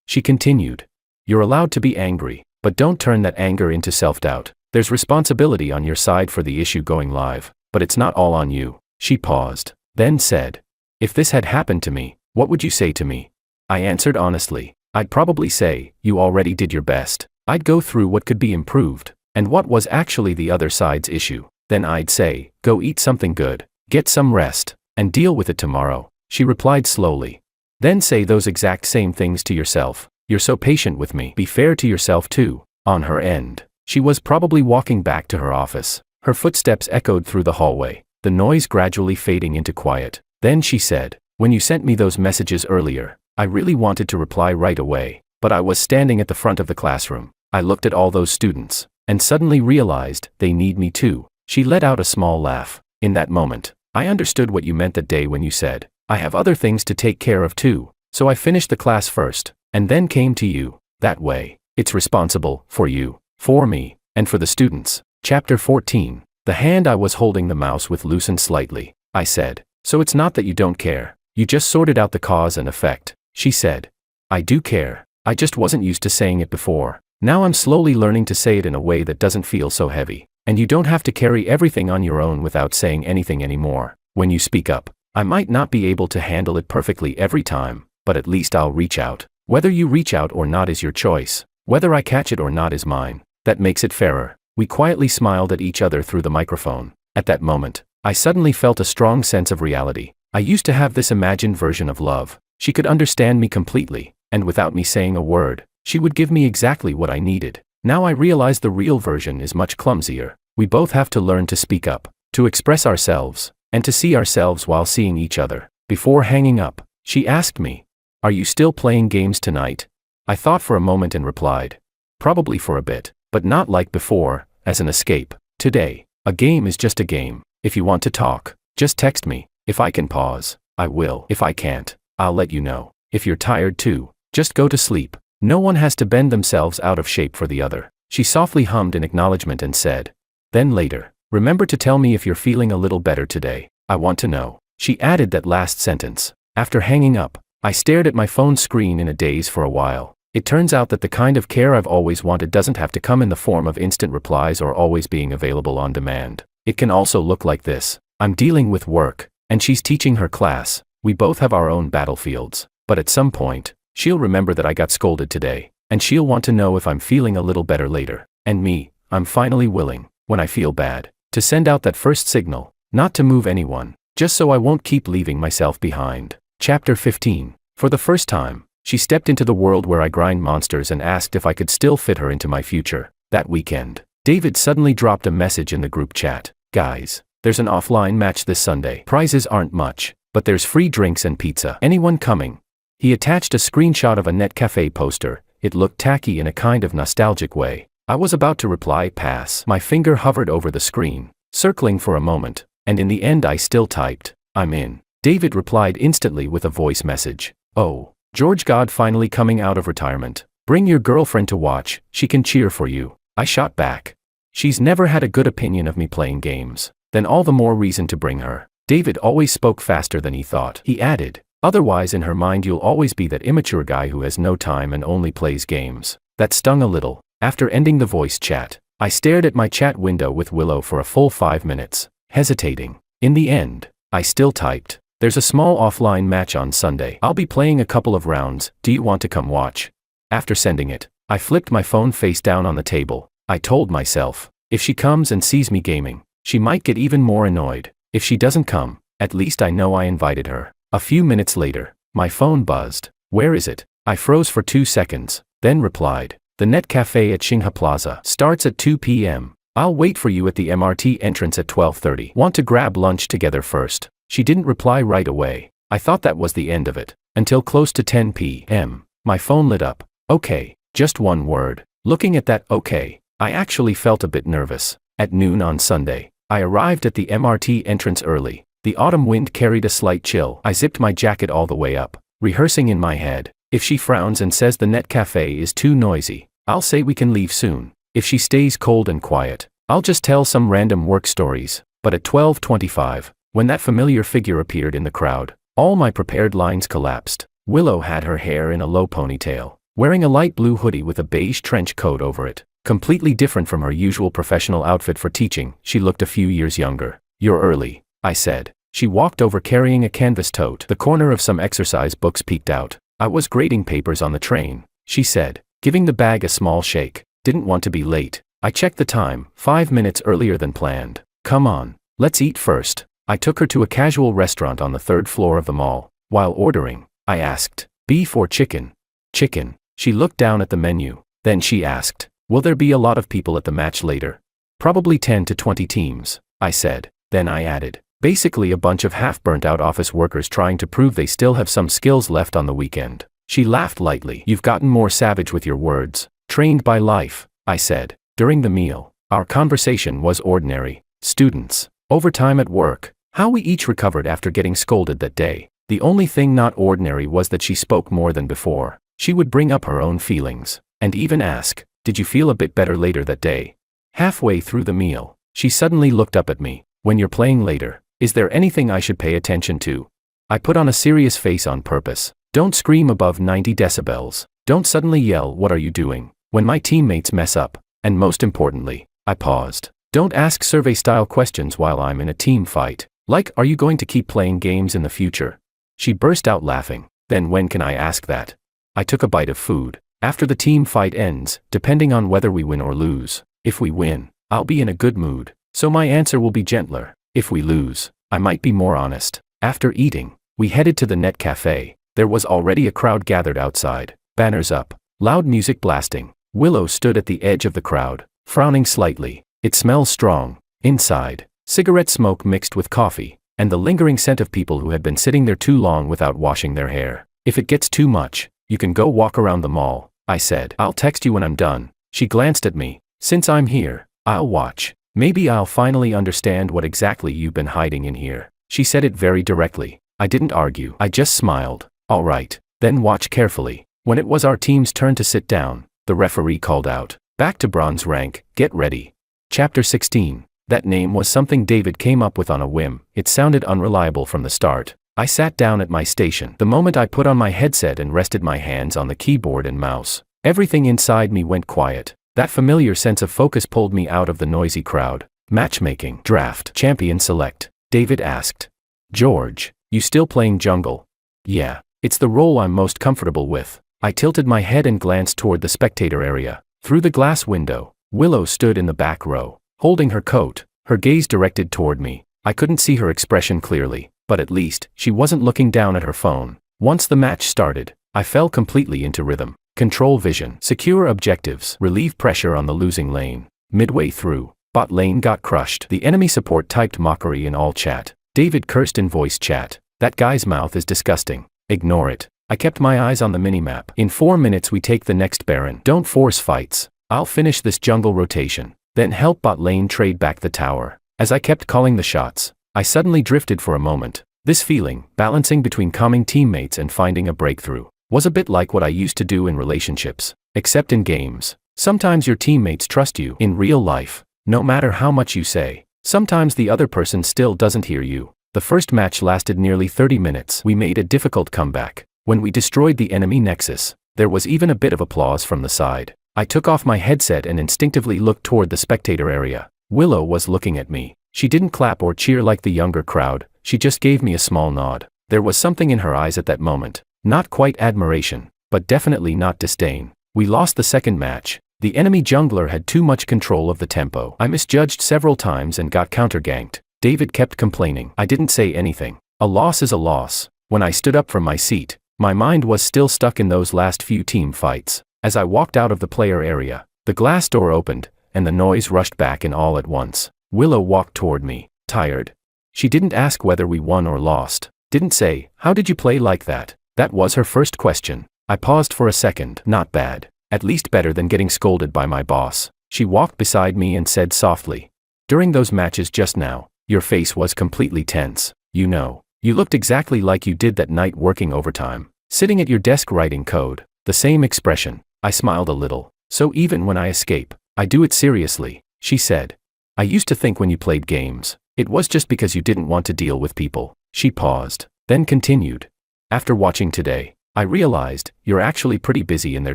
She continued, "You're allowed to be angry, but don't turn that anger into self-doubt. There's responsibility on your side for the issue going live, but it's not all on you." She paused, then said, "If this had happened to me, what would you say to me?" I answered honestly. I'd probably say, "You already did your best." I'd go through what could be improved, and what was actually the other side's issue. Then I'd say, "Go eat something good, get some rest, and deal with it tomorrow." She replied slowly. "Then say those exact same things to yourself. You're so patient with me. Be fair to yourself too." On her end, she was probably walking back to her office. Her footsteps echoed through the hallway, the noise gradually fading into quiet. Then she said, "When you sent me those messages earlier, I really wanted to reply right away, but I was standing at the front of the classroom. I looked at all those students, and suddenly realized they need me too." She let out a small laugh. "In that moment, I understood what you meant that day when you said, 'I have other things to take care of too.' So I finished the class first, and then came to you. That way, it's responsible for you, for me, and for the students." Chapter 14. The hand I was holding the mouse with loosened slightly. I said, "So it's not that you don't care. You just sorted out the cause and effect." She said, "I do care. I just wasn't used to saying it before. Now I'm slowly learning to say it in a way that doesn't feel so heavy. And you don't have to carry everything on your own without saying anything anymore. When you speak up, I might not be able to handle it perfectly every time, but at least I'll reach out. Whether you reach out or not is your choice. Whether I catch it or not is mine. That makes it fairer. We quietly smiled at each other through the microphone. At that moment, I suddenly felt a strong sense of reality. I used to have this imagined version of love. She could understand me completely, and without me saying a word, she would give me exactly what I needed. Now I realize the real version is much clumsier. We both have to learn to speak up, to express ourselves, and to see ourselves while seeing each other. Before hanging up, she asked me, "Are you still playing games tonight?" I thought for a moment and replied, "Probably for a bit, but not like before, as an escape. Today, a game is just a game. If you want to talk, just text me. If I can pause, I will. If I can't, I'll let you know. If you're tired too, just go to sleep. No one has to bend themselves out of shape for the other." She softly hummed in acknowledgement and said, "Then later, remember to tell me if you're feeling a little better today. I want to know." She added that last sentence. After hanging up, I stared at my phone screen in a daze for a while. It turns out that the kind of care I've always wanted doesn't have to come in the form of instant replies or always being available on demand. It can also look like this. I'm dealing with work, and she's teaching her class. We both have our own battlefields. But at some point, she'll remember that I got scolded today, and she'll want to know if I'm feeling a little better later. And me, I'm finally willing, when I feel bad, to send out that first signal, not to move anyone, just so I won't keep leaving myself behind. Chapter 15. For the first time, she stepped into the world where I grind monsters and asked if I could still fit her into my future. That weekend, David suddenly dropped a message in the group chat. "Guys, there's an offline match this Sunday. Prizes aren't much, but there's free drinks and pizza. Anyone coming?" He attached a screenshot of a net cafe poster. It looked tacky in a kind of nostalgic way. I was about to reply pass. My finger hovered over the screen, circling for a moment, and in the end I still typed, "I'm in." David replied instantly with a voice message. "Oh, George God finally coming out of retirement. Bring your girlfriend to watch, she can cheer for you." I shot back, "She's never had a good opinion of me playing games. Then all the more reason to bring her." David always spoke faster than he thought. He added, "Otherwise in her mind you'll always be that immature guy who has no time and only plays games." That stung a little. After ending the voice chat, I stared at my chat window with Willow for a full 5 minutes, hesitating. In the end, I still typed, "There's a small offline match on Sunday. I'll be playing a couple of rounds. Do you want to come watch?" After sending it, I flipped my phone face down on the table. I told myself, if she comes and sees me gaming, she might get even more annoyed. If she doesn't come, at least I know I invited her. A few minutes later, my phone buzzed. "Where is it?" I froze for 2 seconds, then replied, "The Net Cafe at Xinghe Plaza. Starts at 2 p.m. I'll wait for you at the MRT entrance at 12:30. Want to grab lunch together first?" She didn't reply right away. I thought that was the end of it. Until close to 10 p.m., my phone lit up. "Okay," just one word. Looking at that "okay," I actually felt a bit nervous. At noon on Sunday, I arrived at the MRT entrance early. The autumn wind carried a slight chill. I zipped my jacket all the way up, rehearsing in my head. If she frowns and says the Net Cafe is too noisy, I'll say we can leave soon. If she stays cold and quiet, I'll just tell some random work stories. But at 12:25, when that familiar figure appeared in the crowd, all my prepared lines collapsed. Willow had her hair in a low ponytail, wearing a light blue hoodie with a beige trench coat over it. Completely different from her usual professional outfit for teaching, she looked a few years younger. "You're early," I said. She walked over carrying a canvas tote. The corner of some exercise books peeked out. "I was grading papers on the train," she said, giving the bag a small shake. "Didn't want to be late." I checked the time, 5 minutes earlier than planned. "Come on, let's eat first." I took her to a casual restaurant on the 3rd floor of the mall. While ordering, I asked, "Beef or chicken?" "Chicken." She looked down at the menu. Then she asked, "Will there be a lot of people at the match later?" "Probably 10 to 20 teams," I said. Then I added, "Basically a bunch of half-burnt-out office workers trying to prove they still have some skills left on the weekend." She laughed lightly. "You've gotten more savage with your words. Trained by life," I said. During the meal, our conversation was ordinary. Students, overtime at work, how we each recovered after getting scolded that day. The only thing not ordinary was that she spoke more than before. She would bring up her own feelings, and even ask, "Did you feel a bit better later that day?" Halfway through the meal, she suddenly looked up at me. "When you're playing later, is there anything I should pay attention to?" I put on a serious face on purpose. "Don't scream above 90 decibels. Don't suddenly yell, 'What are you doing?' when my teammates mess up. And most importantly," I paused, "don't ask survey-style questions while I'm in a team fight. Like, 'Are you going to keep playing games in the future?'" She burst out laughing. "Then when can I ask that?" I took a bite of food. After the team fight ends, depending on whether we win or lose. If we win, I'll be in a good mood, so my answer will be gentler. If we lose, I might be more honest. After eating, we headed to the net cafe. There was already a crowd gathered outside, banners up, loud music blasting. Willow stood at the edge of the crowd, frowning slightly. It smells strong. Inside, cigarette smoke mixed with coffee, and the lingering scent of people who had been sitting there too long without washing their hair. If it gets too much, you can go walk around the mall, I said. I'll text you when I'm done. She glanced at me. Since I'm here, I'll watch. Maybe I'll finally understand what exactly you've been hiding in here. She said it very directly. I didn't argue. I just smiled. All right, then watch carefully. When it was our team's turn to sit down, the referee called out, "Back to bronze rank, get ready." Chapter 16. That name was something David came up with on a whim. It sounded unreliable from the start. I sat down at my station. The moment I put on my headset and rested my hands on the keyboard and mouse, everything inside me went quiet. That familiar sense of focus pulled me out of the noisy crowd. Matchmaking. Draft. Champion select. David asked. "George, you still playing jungle?" "Yeah. It's the role I'm most comfortable with." I tilted my head and glanced toward the spectator area. Through the glass window, Willow stood in the back row, holding her coat, her gaze directed toward me. I couldn't see her expression clearly, but at least, she wasn't looking down at her phone. Once the match started, I fell completely into rhythm. Control vision, secure objectives, relieve pressure on the losing lane. Midway through, bot lane got crushed. The enemy support typed mockery in all chat. David cursed in voice chat. "That guy's mouth is disgusting. Ignore it." I kept my eyes on the minimap. "In 4 minutes we take the next Baron. Don't force fights. I'll finish this jungle rotation, then help bot lane trade back the tower." As I kept calling the shots, I suddenly drifted for a moment. This feeling, balancing between calming teammates and finding a breakthrough, was a bit like what I used to do in relationships, except in games. Sometimes your teammates trust you. In real life, no matter how much you say, sometimes the other person still doesn't hear you. The first match lasted nearly 30 minutes. We made a difficult comeback. When we destroyed the enemy nexus, there was even a bit of applause from the side. I took off my headset and instinctively looked toward the spectator area. Willow was looking at me. She didn't clap or cheer like the younger crowd, she just gave me a small nod. There was something in her eyes at that moment. Not quite admiration, but definitely not disdain. We lost the second match. The enemy jungler had too much control of the tempo. I misjudged several times and got counter-ganked. David kept complaining. I didn't say anything. A loss is a loss. When I stood up from my seat, my mind was still stuck in those last few team fights. As I walked out of the player area, the glass door opened, and the noise rushed back in all at once. Willow walked toward me, tired. She didn't ask whether we won or lost. Didn't say, "How did you play like that?" That was her first question. I paused for a second. Not bad. At least better than getting scolded by my boss. She walked beside me and said softly, "During those matches just now, your face was completely tense. You know, you looked exactly like you did that night working overtime, sitting at your desk writing code. The same expression." I smiled a little. "So even when I escape, I do it seriously," she said. "I used to think when you played games, it was just because you didn't want to deal with people." She paused, then continued. "After watching today, I realized you're actually pretty busy in there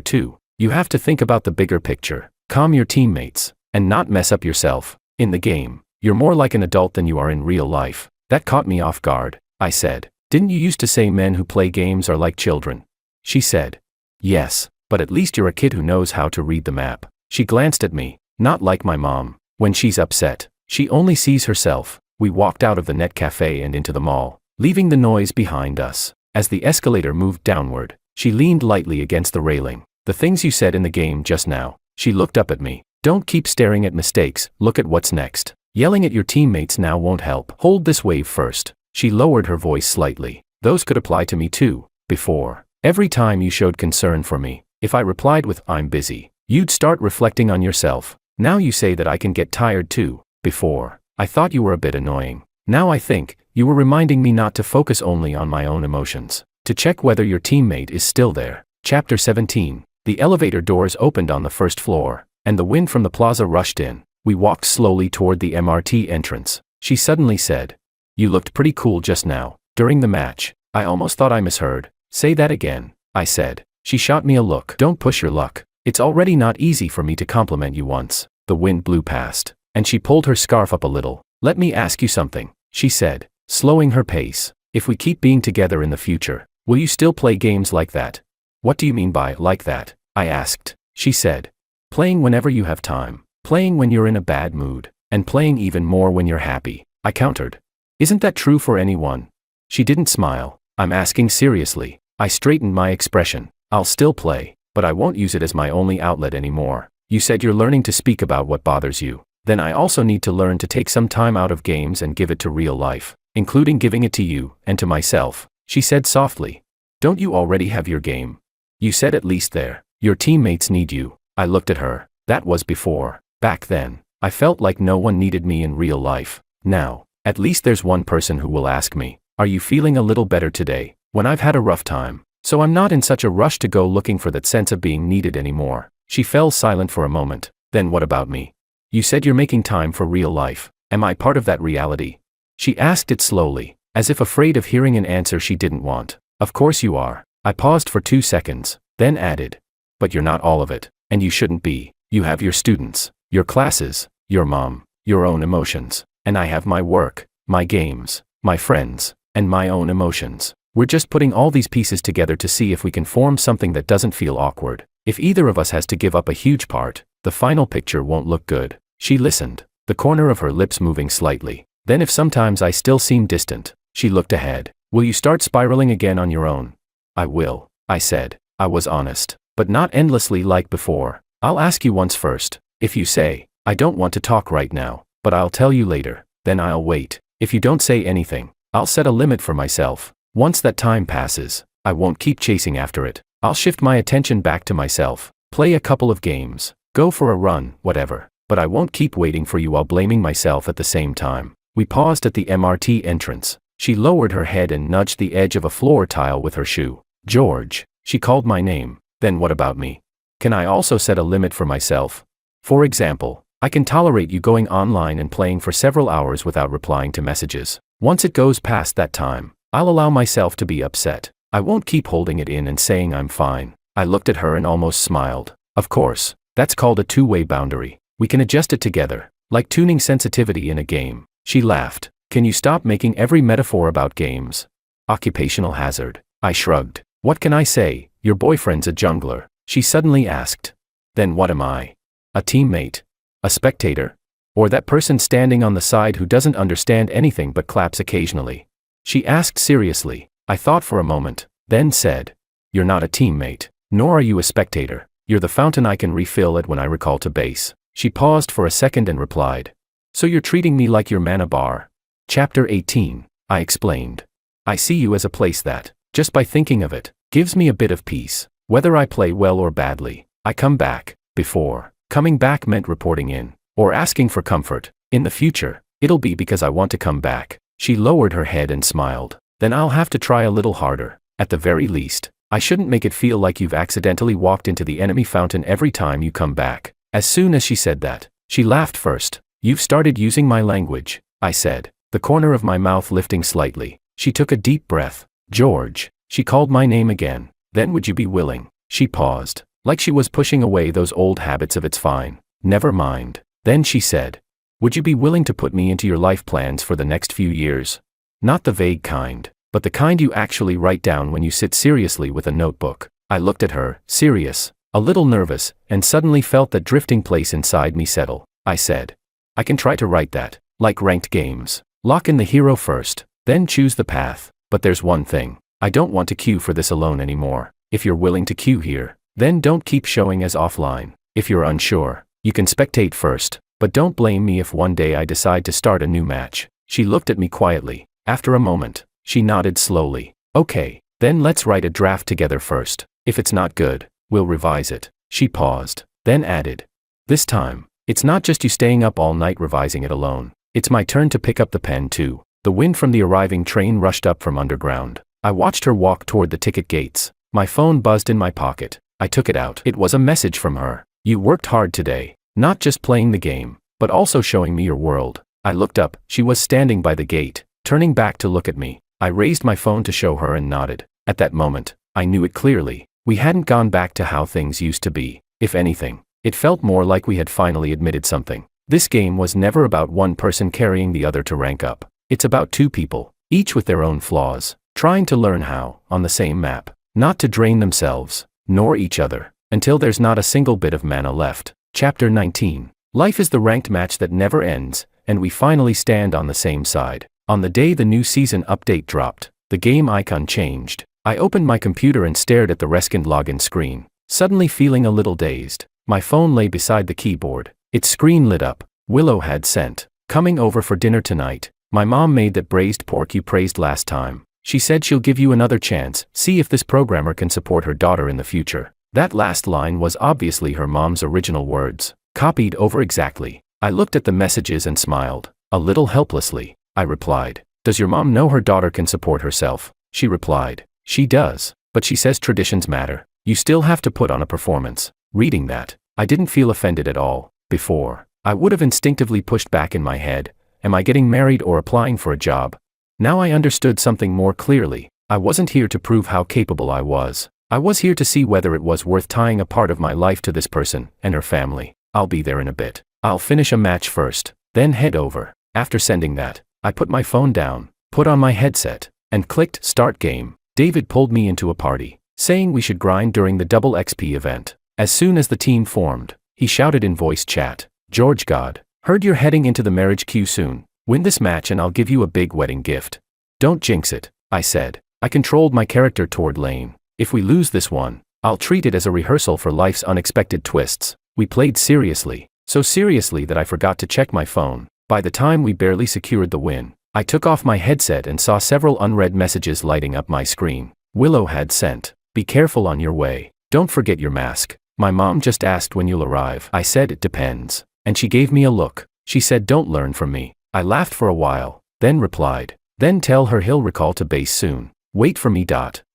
too. You have to think about the bigger picture, calm your teammates, and not mess up yourself. In the game, you're more like an adult than you are in real life." That caught me off guard. I said, "Didn't you used to say men who play games are like children?" She said, "Yes, but at least you're a kid who knows how to read the map." She glanced at me. "Not like my mom. When she's upset, she only sees herself." We walked out of the net cafe and into the mall, leaving the noise behind us. As the escalator moved downward, she leaned lightly against the railing. "The things you said in the game just now." She looked up at me. "Don't keep staring at mistakes, look at what's next. Yelling at your teammates now won't help. Hold this wave first." She lowered her voice slightly. "Those could apply to me too. Before, every time you showed concern for me, if I replied with 'I'm busy,' you'd start reflecting on yourself. Now you say that I can get tired too. Before, I thought you were a bit annoying. Now I think, you were reminding me not to focus only on my own emotions. To check whether your teammate is still there." Chapter 17. The elevator doors opened on the first floor, and the wind from the plaza rushed in. We walked slowly toward the MRT entrance. She suddenly said, "You looked pretty cool just now, during the match." I almost thought I misheard. "Say that again," I said. She shot me a look. "Don't push your luck. It's already not easy for me to compliment you once." The wind blew past, and she pulled her scarf up a little. "Let me ask you something," she said, slowing her pace. "If we keep being together in the future, will you still play games like that?" "What do you mean by like that?" I asked. She said. Playing whenever you have time, playing when you're in a bad mood, and playing even more when you're happy, I countered. Isn't that true for anyone? She didn't smile. I'm asking seriously. I straightened my expression. I'll still play, but I won't use it as my only outlet anymore. You said you're learning to speak about what bothers you. Then I also need to learn to take some time out of games and give it to real life, including giving it to you and to myself, she said softly. Don't you already have your game? You said at least there. Your teammates need you. I looked at her. That was before. Back then, I felt like no one needed me in real life. Now, at least there's one person who will ask me, are you feeling a little better today, when I've had a rough time? So I'm not in such a rush to go looking for that sense of being needed anymore. She fell silent for a moment. Then what about me? You said you're making time for real life. Am I part of that reality? She asked it slowly, as if afraid of hearing an answer she didn't want. Of course you are. I paused for 2 seconds, then added. But you're not all of it, and you shouldn't be. You have your students, your classes, your mom, your own emotions, and I have my work, my games, my friends, and my own emotions. We're just putting all these pieces together to see if we can form something that doesn't feel awkward. If either of us has to give up a huge part, the final picture won't look good. She listened, the corner of her lips moving slightly. Then if sometimes I still seem distant, she looked ahead. Will you start spiraling again on your own? I will, I said. I was honest, but not endlessly like before. I'll ask you once first. If you say, I don't want to talk right now, but I'll tell you later, then I'll wait. If you don't say anything, I'll set a limit for myself. Once that time passes, I won't keep chasing after it. I'll shift my attention back to myself, play a couple of games, go for a run, whatever. But I won't keep waiting for you while blaming myself at the same time. We paused at the MRT entrance. She lowered her head and nudged the edge of a floor tile with her shoe. George, she called my name. Then what about me? Can I also set a limit for myself? For example, I can tolerate you going online and playing for several hours without replying to messages. Once it goes past that time, I'll allow myself to be upset. I won't keep holding it in and saying I'm fine. I looked at her and almost smiled. Of course, that's called a two-way boundary. We can adjust it together, like tuning sensitivity in a game. She laughed. Can you stop making every metaphor about games? Occupational hazard. I shrugged. What can I say? Your boyfriend's a jungler, she suddenly asked. Then what am I? A teammate? A spectator? Or that person standing on the side who doesn't understand anything but claps occasionally? She asked seriously. I thought for a moment, then said, you're not a teammate, nor are you a spectator. You're the fountain I can refill at when I recall to base. She paused for a second and replied. So you're treating me like your mana bar? Chapter 18, I explained. I see you as a place that, just by thinking of it, gives me a bit of peace. Whether I play well or badly, I come back. Before, coming back meant reporting in, or asking for comfort. In the future, it'll be because I want to come back. She lowered her head and smiled. Then I'll have to try a little harder. At the very least, I shouldn't make it feel like you've accidentally walked into the enemy fountain every time you come back. As soon as she said that, she laughed first. You've started using my language, I said, the corner of my mouth lifting slightly. She took a deep breath. George, she called my name again. Then would you be willing? She paused, like she was pushing away those old habits of it's fine. Never mind. Then she said, would you be willing to put me into your life plans for the next few years? Not the vague kind, but the kind you actually write down when you sit seriously with a notebook. I looked at her, serious, a little nervous, and suddenly felt that drifting place inside me settle. I said, I can try to write that, like ranked games. Lock in the hero first, then choose the path. But there's one thing, I don't want to queue for this alone anymore. If you're willing to queue here, then don't keep showing as offline. If you're unsure, you can spectate first, but don't blame me if one day I decide to start a new match. She looked at me quietly. After a moment, she nodded slowly. Okay, then let's write a draft together first. If it's not good, we'll revise it. She paused, then added. This time, it's not just you staying up all night revising it alone. It's my turn to pick up the pen too. The wind from the arriving train rushed up from underground. I watched her walk toward the ticket gates. My phone buzzed in my pocket. I took it out. It was a message from her. You worked hard today, not just playing the game, but also showing me your world. I looked up. She was standing by the gate, turning back to look at me. I raised my phone to show her and nodded. At that moment, I knew it clearly. We hadn't gone back to how things used to be. If anything, it felt more like we had finally admitted something. This game was never about one person carrying the other to rank up. It's about two people, each with their own flaws, trying to learn how, on the same map, not to drain themselves, nor each other. until there's not a single bit of mana left. Chapter 19. Life is the ranked match that never ends, and we finally stand on the same side. On the day the new season update dropped, the game icon changed. I opened my computer and stared at the Reskin login screen, suddenly feeling a little dazed. My phone lay beside the keyboard. Its screen lit up. Willow had sent. Coming over for dinner tonight. My mom made that braised pork you praised last time. She said she'll give you another chance, see if this programmer can support her daughter in the future. That last line was obviously her mom's original words, copied over exactly. I looked at the messages and smiled, a little helplessly. I replied, "Does your mom know her daughter can support herself?" She replied, "She does, but she says traditions matter. You still have to put on a performance." Reading that, I didn't feel offended at all. Before, I would have instinctively pushed back in my head, am I getting married or applying for a job? Now I understood something more clearly. I wasn't here to prove how capable I was. I was here to see whether it was worth tying a part of my life to this person and her family. I'll be there in a bit. I'll finish a match first, then head over. After sending that, I put my phone down, put on my headset, and clicked Start Game. David pulled me into a party, saying we should grind during the double XP event. As soon as the team formed, he shouted in voice chat, "George God, heard you're heading into the marriage queue soon. Win this match and I'll give you a big wedding gift." "Don't jinx it," I said. I controlled my character toward Lane. "If we lose this one, I'll treat it as a rehearsal for life's unexpected twists." We played seriously, so seriously that I forgot to check my phone. By the time we barely secured the win, I took off my headset and saw several unread messages lighting up my screen. Willow had sent, "Be careful on your way. Don't forget your mask. My mom just asked when you'll arrive." I said it depends, and she gave me a look. She said don't learn from me. I laughed for a while, then replied, "Then tell her he'll recall to base soon. Wait for me.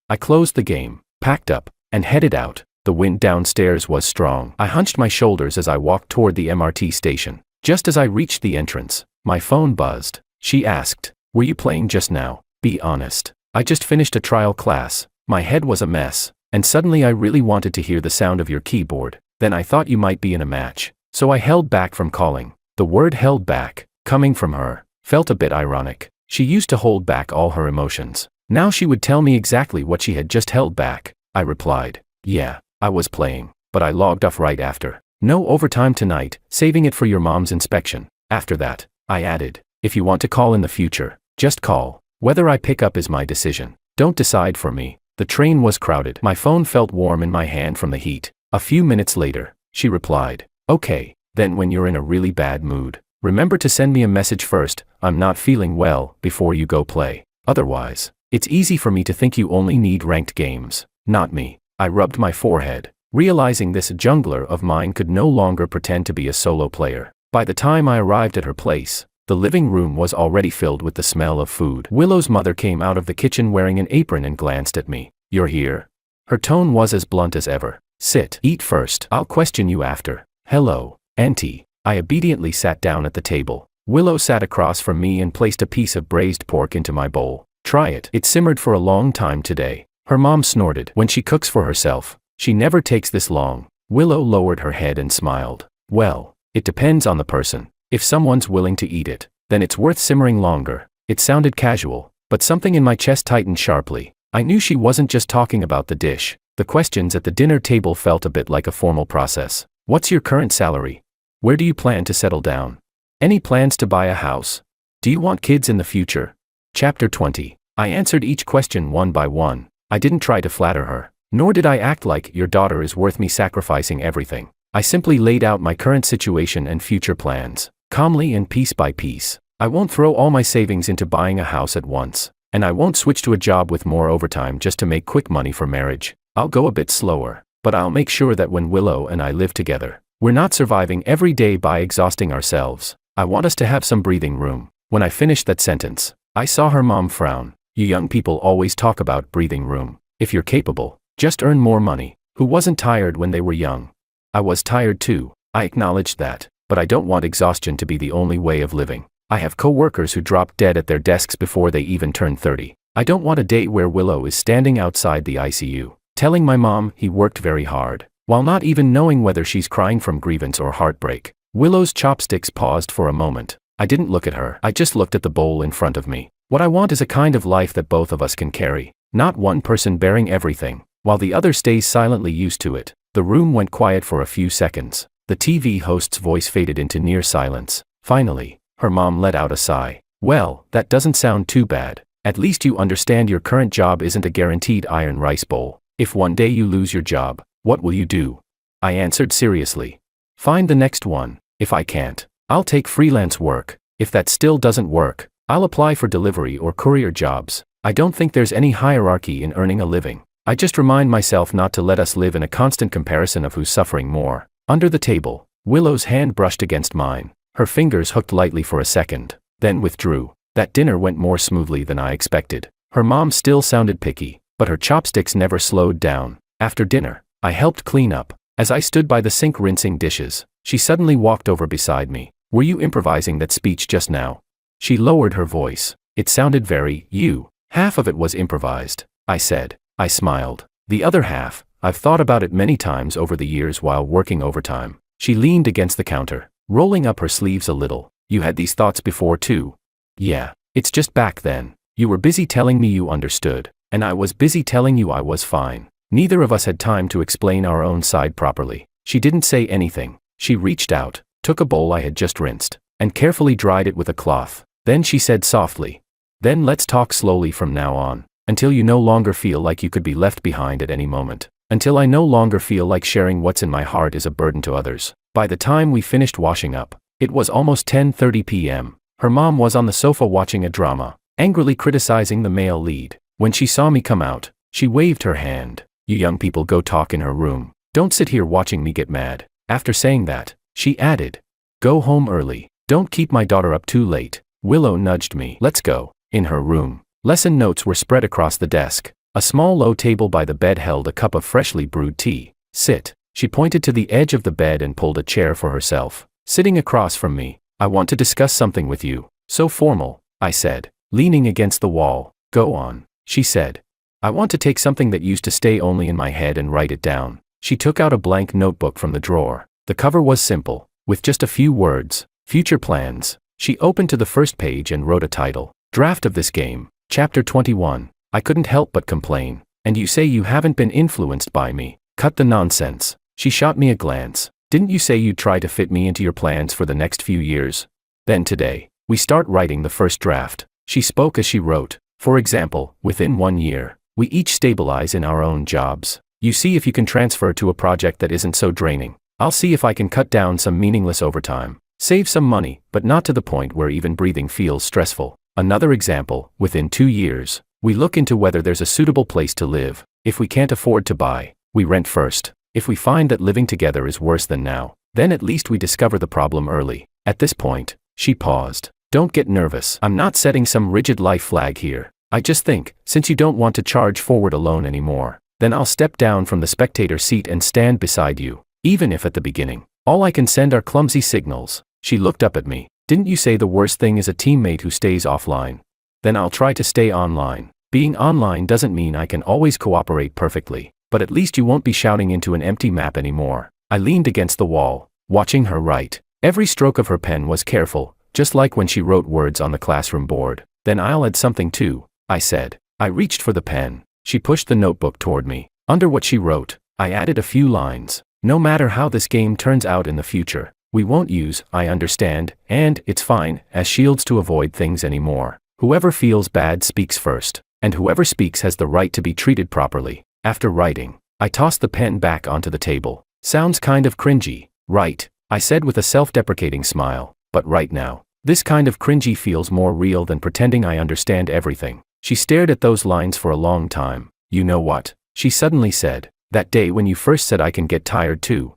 I closed the game, packed up, and headed out. The wind downstairs was strong. I hunched my shoulders as I walked toward the MRT station. Just as I reached the entrance, my phone buzzed. She asked, "Were you playing just now?" Be honest. I just finished a trial class. My head was a mess, and suddenly I really wanted to hear the sound of your keyboard. Then I thought you might be in a match, so I held back from calling. The word held back, coming from her, felt a bit ironic. She used to hold back all her emotions. Now she would tell me exactly what she had just held back. I replied, "Yeah, I was playing, but I logged off right after. No overtime tonight, saving it for your mom's inspection." After that, I added, "If you want to call in the future, just call. Whether I pick up is my decision. Don't decide for me." The train was crowded. My phone felt warm in my hand from the heat. A few minutes later, she replied, "Okay, then when you're in a really bad mood, remember to send me a message first, 'I'm not feeling well,' before you go play. Otherwise, it's easy for me to think you only need ranked games, not me." I rubbed my forehead, realizing this jungler of mine could no longer pretend to be a solo player. By the time I arrived at her place, the living room was already filled with the smell of food. Willow's mother came out of the kitchen wearing an apron and glanced at me. "You're here?" Her tone was as blunt as ever. "Sit. Eat first. I'll question you after." "Hello, Auntie." I obediently sat down at the table. Willow sat across from me and placed a piece of braised pork into my bowl. "Try it. It simmered for a long time today." Her mom snorted. "When she cooks for herself, she never takes this long." Willow lowered her head and smiled. "Well, it depends on the person. If someone's willing to eat it, then it's worth simmering longer." It sounded casual, but something in my chest tightened sharply. I knew she wasn't just talking about the dish. The questions at the dinner table felt a bit like a formal process. "What's your current salary? Where do you plan to settle down? Any plans to buy a house? Do you want kids in the future?" Chapter 20. I answered each question one by one. I didn't try to flatter her, nor did I act like "your daughter is worth me sacrificing everything." I simply laid out my current situation and future plans, calmly and piece by piece. I won't throw all my savings into buying a house at once, and I won't switch to a job with more overtime just to make quick money for marriage. I'll go a bit slower, but I'll make sure that when Willow and I live together, we're not surviving every day by exhausting ourselves. I want us to have some breathing room. When I finished that sentence, I saw her mom frown. "You young people always talk about breathing room. If you're capable, just earn more money." Who wasn't tired when they were young? I was tired too. I acknowledged that, but I don't want exhaustion to be the only way of living. I have co-workers who drop dead at their desks before they even turn 30. I don't want a day where Willow is standing outside the ICU, telling my mom he worked very hard, while not even knowing whether she's crying from grievance or heartbreak. Willow's chopsticks paused for a moment. I didn't look at her. I just looked at the bowl in front of me. What I want is a kind of life that both of us can carry, not one person bearing everything, while the other stays silently used to it. The room went quiet for a few seconds. The TV host's voice faded into near silence. Finally, her mom let out a sigh. Well, that doesn't sound too bad. At least you understand your current job isn't a guaranteed iron rice bowl. If one day you lose your job, what will you do? I answered seriously. Find the next one. If I can't, I'll take freelance work. If that still doesn't work, I'll apply for delivery or courier jobs. I don't think there's any hierarchy in earning a living. I just remind myself not to let us live in a constant comparison of who's suffering more. Under the table, Willow's hand brushed against mine. Her fingers hooked lightly for a second, then withdrew. That dinner went more smoothly than I expected. Her mom still sounded picky, but her chopsticks never slowed down. After dinner, I helped clean up. As I stood by the sink rinsing dishes, she suddenly walked over beside me. Were you improvising that speech just now? She lowered her voice. It sounded very, you. Half of it was improvised, I said. I smiled. The other half, I've thought about it many times over the years while working overtime. She leaned against the counter, rolling up her sleeves a little. You had these thoughts before too? Yeah, it's just back then. You were busy telling me you understood, and I was busy telling you I was fine. Neither of us had time to explain our own side properly. She didn't say anything. She reached out, took a bowl I had just rinsed, and carefully dried it with a cloth. Then she said softly, "Then let's talk slowly from now on, until you no longer feel like you could be left behind at any moment. Until I no longer feel like sharing what's in my heart is a burden to others." By the time we finished washing up, it was almost 10:30 p.m. Her mom was on the sofa watching a drama, angrily criticizing the male lead. When she saw me come out, she waved her hand. "You young people go talk in her room. Don't sit here watching me get mad." After saying that, she added, "Go home early. Don't keep my daughter up too late." Willow nudged me. "Let's go." In her room, lesson notes were spread across the desk. A small low table by the bed held a cup of freshly brewed tea. "Sit." She pointed to the edge of the bed and pulled a chair for herself. Sitting across from me, "I want to discuss something with you." "So formal," I said, leaning against the wall. "Go on," she said. "I want to take something that used to stay only in my head and write it down." She took out a blank notebook from the drawer. The cover was simple, with just a few words, "Future Plans." She opened to the first page and wrote a title, "Draft of This Game, Chapter 21. I couldn't help but complain. And you say you haven't been influenced by me. Cut the nonsense." She shot me a glance. "Didn't you say you'd try to fit me into your plans for the next few years? Then today, we start writing the first draft." She spoke as she wrote. "For example, within 1 year, we each stabilize in our own jobs. You see if you can transfer to a project that isn't so draining. I'll see if I can cut down some meaningless overtime. Save some money, but not to the point where even breathing feels stressful. Another example, within 2 years, we look into whether there's a suitable place to live. If we can't afford to buy, we rent first. If we find that living together is worse than now, then at least we discover the problem early." At this point, she paused. "Don't get nervous. I'm not setting some rigid life flag here. I just think, since you don't want to charge forward alone anymore, then I'll step down from the spectator seat and stand beside you, even if at the beginning, all I can send are clumsy signals." She looked up at me. "Didn't you say the worst thing is a teammate who stays offline? Then I'll try to stay online. Being online doesn't mean I can always cooperate perfectly, but at least you won't be shouting into an empty map anymore." I leaned against the wall, watching her write. Every stroke of her pen was careful, just like when she wrote words on the classroom board. "Then I'll add something too," I said. I reached for the pen. She pushed the notebook toward me. Under what she wrote, I added a few lines. "No matter how this game turns out in the future, we won't use 'I understand' and 'it's fine' as shields to avoid things anymore. Whoever feels bad speaks first, and whoever speaks has the right to be treated properly." After writing, I tossed the pen back onto the table. "Sounds kind of cringy, right?" I said with a self-deprecating smile. "But right now, this kind of cringy feels more real than pretending I understand everything." She stared at those lines for a long time. "You know what?" she suddenly said. "That day when you first said I can get tired too.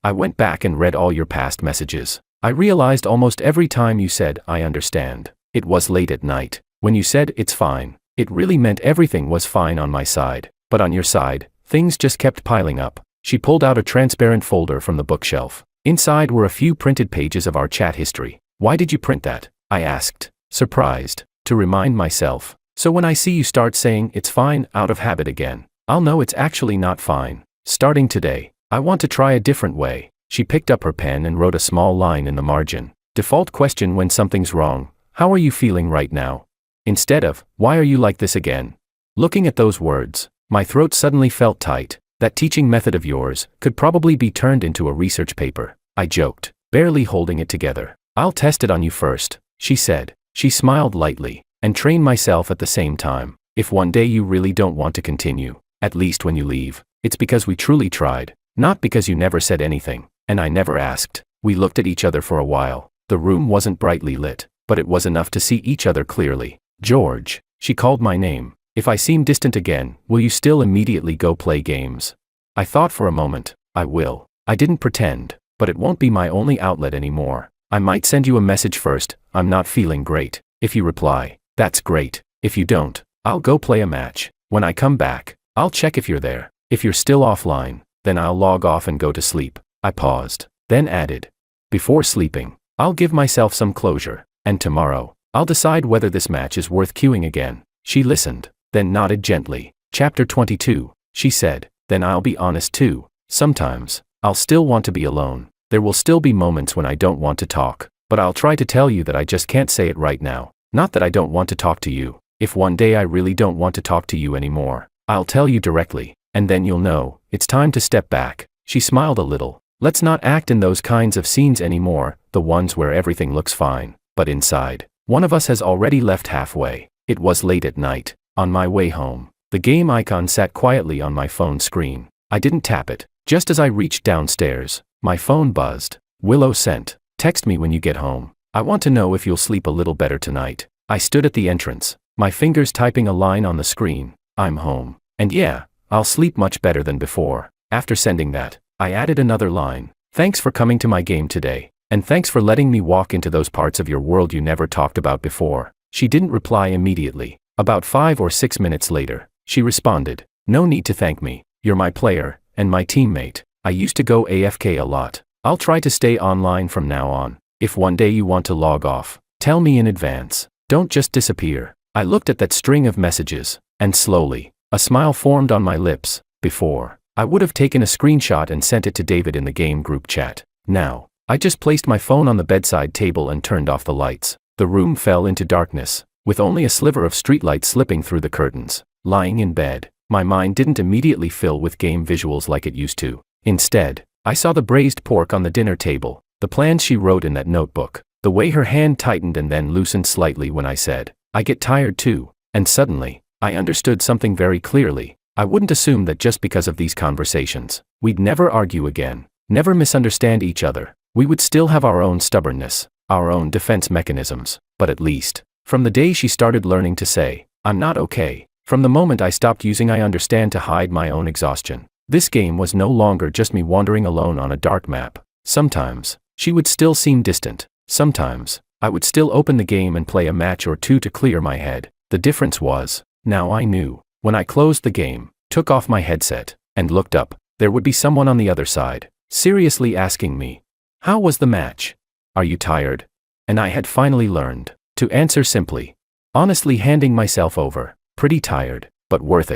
I went back and read all your past messages. I realized almost every time you said, 'I understand,' it was late at night. When you said, 'it's fine,' it really meant everything was fine on my side. But on your side, things just kept piling up." She pulled out a transparent folder from the bookshelf. Inside were a few printed pages of our chat history. "Why did you print that?" I asked, surprised. "To remind myself. So when I see you start saying 'it's fine' out of habit again, I'll know it's actually not fine. Starting today, I want to try a different way." She picked up her pen and wrote a small line in the margin. "Default question when something's wrong: how are you feeling right now?" Instead of, "why are you like this again?" Looking at those words, my throat suddenly felt tight. That teaching method of yours could probably be turned into a research paper, I joked, barely holding it together. I'll test it on you first, she said. She smiled lightly, and train myself at the same time. If one day you really don't want to continue, at least when you leave, it's because we truly tried, not because you never said anything, and I never asked. We looked at each other for a while. The room wasn't brightly lit, but it was enough to see each other clearly. George, she called my name. If I seem distant again, will you still immediately go play games? I thought for a moment. I will. I didn't pretend, but it won't be my only outlet anymore. I might send you a message first, I'm not feeling great. If you reply, that's great. If you don't, I'll go play a match. When I come back, I'll check if you're there. If you're still offline, then I'll log off and go to sleep. I paused, then added, before sleeping, I'll give myself some closure, and tomorrow, I'll decide whether this match is worth queuing again. She listened, then nodded gently. Chapter 22, she said, then I'll be honest too. Sometimes, I'll still want to be alone. There will still be moments when I don't want to talk, but I'll try to tell you that I just can't say it right now. Not that I don't want to talk to you. If one day I really don't want to talk to you anymore, I'll tell you directly, and then you'll know, it's time to step back. She smiled a little. Let's not act in those kinds of scenes anymore, the ones where everything looks fine, but inside, one of us has already left halfway. It was late at night. On my way home, the game icon sat quietly on my phone screen. I didn't tap it. Just as I reached downstairs, my phone buzzed. Willow sent, text me when you get home. I want to know if you'll sleep a little better tonight. I stood at the entrance, my fingers typing a line on the screen. I'm home. And yeah, I'll sleep much better than before. After sending that, I added another line. Thanks for coming to my game today. And thanks for letting me walk into those parts of your world you never talked about before. She didn't reply immediately. About 5 or 6 minutes later, she responded, no need to thank me. You're my player, and my teammate. I used to go AFK a lot. I'll try to stay online from now on. If one day you want to log off, tell me in advance. Don't just disappear. I looked at that string of messages, and slowly, a smile formed on my lips. Before, I would have taken a screenshot and sent it to David in the game group chat. Now, I just placed my phone on the bedside table and turned off the lights. The room fell into darkness, with only a sliver of streetlight slipping through the curtains. Lying in bed, my mind didn't immediately fill with game visuals like it used to. Instead, I saw the braised pork on the dinner table, the plans she wrote in that notebook, the way her hand tightened and then loosened slightly when I said, I get tired too, and suddenly, I understood something very clearly. I wouldn't assume that just because of these conversations, we'd never argue again, never misunderstand each other. We would still have our own stubbornness, our own defense mechanisms, but at least, from the day she started learning to say, I'm not okay, from the moment I stopped using I understand to hide my own exhaustion, this game was no longer just me wandering alone on a dark map. Sometimes, she would still seem distant. Sometimes, I would still open the game and play a match or two to clear my head. The difference was, now I knew, when I closed the game, took off my headset, and looked up, there would be someone on the other side, seriously asking me, how was the match? Are you tired? And I had finally learned to answer simply, honestly, handing myself over, pretty tired, but worth it.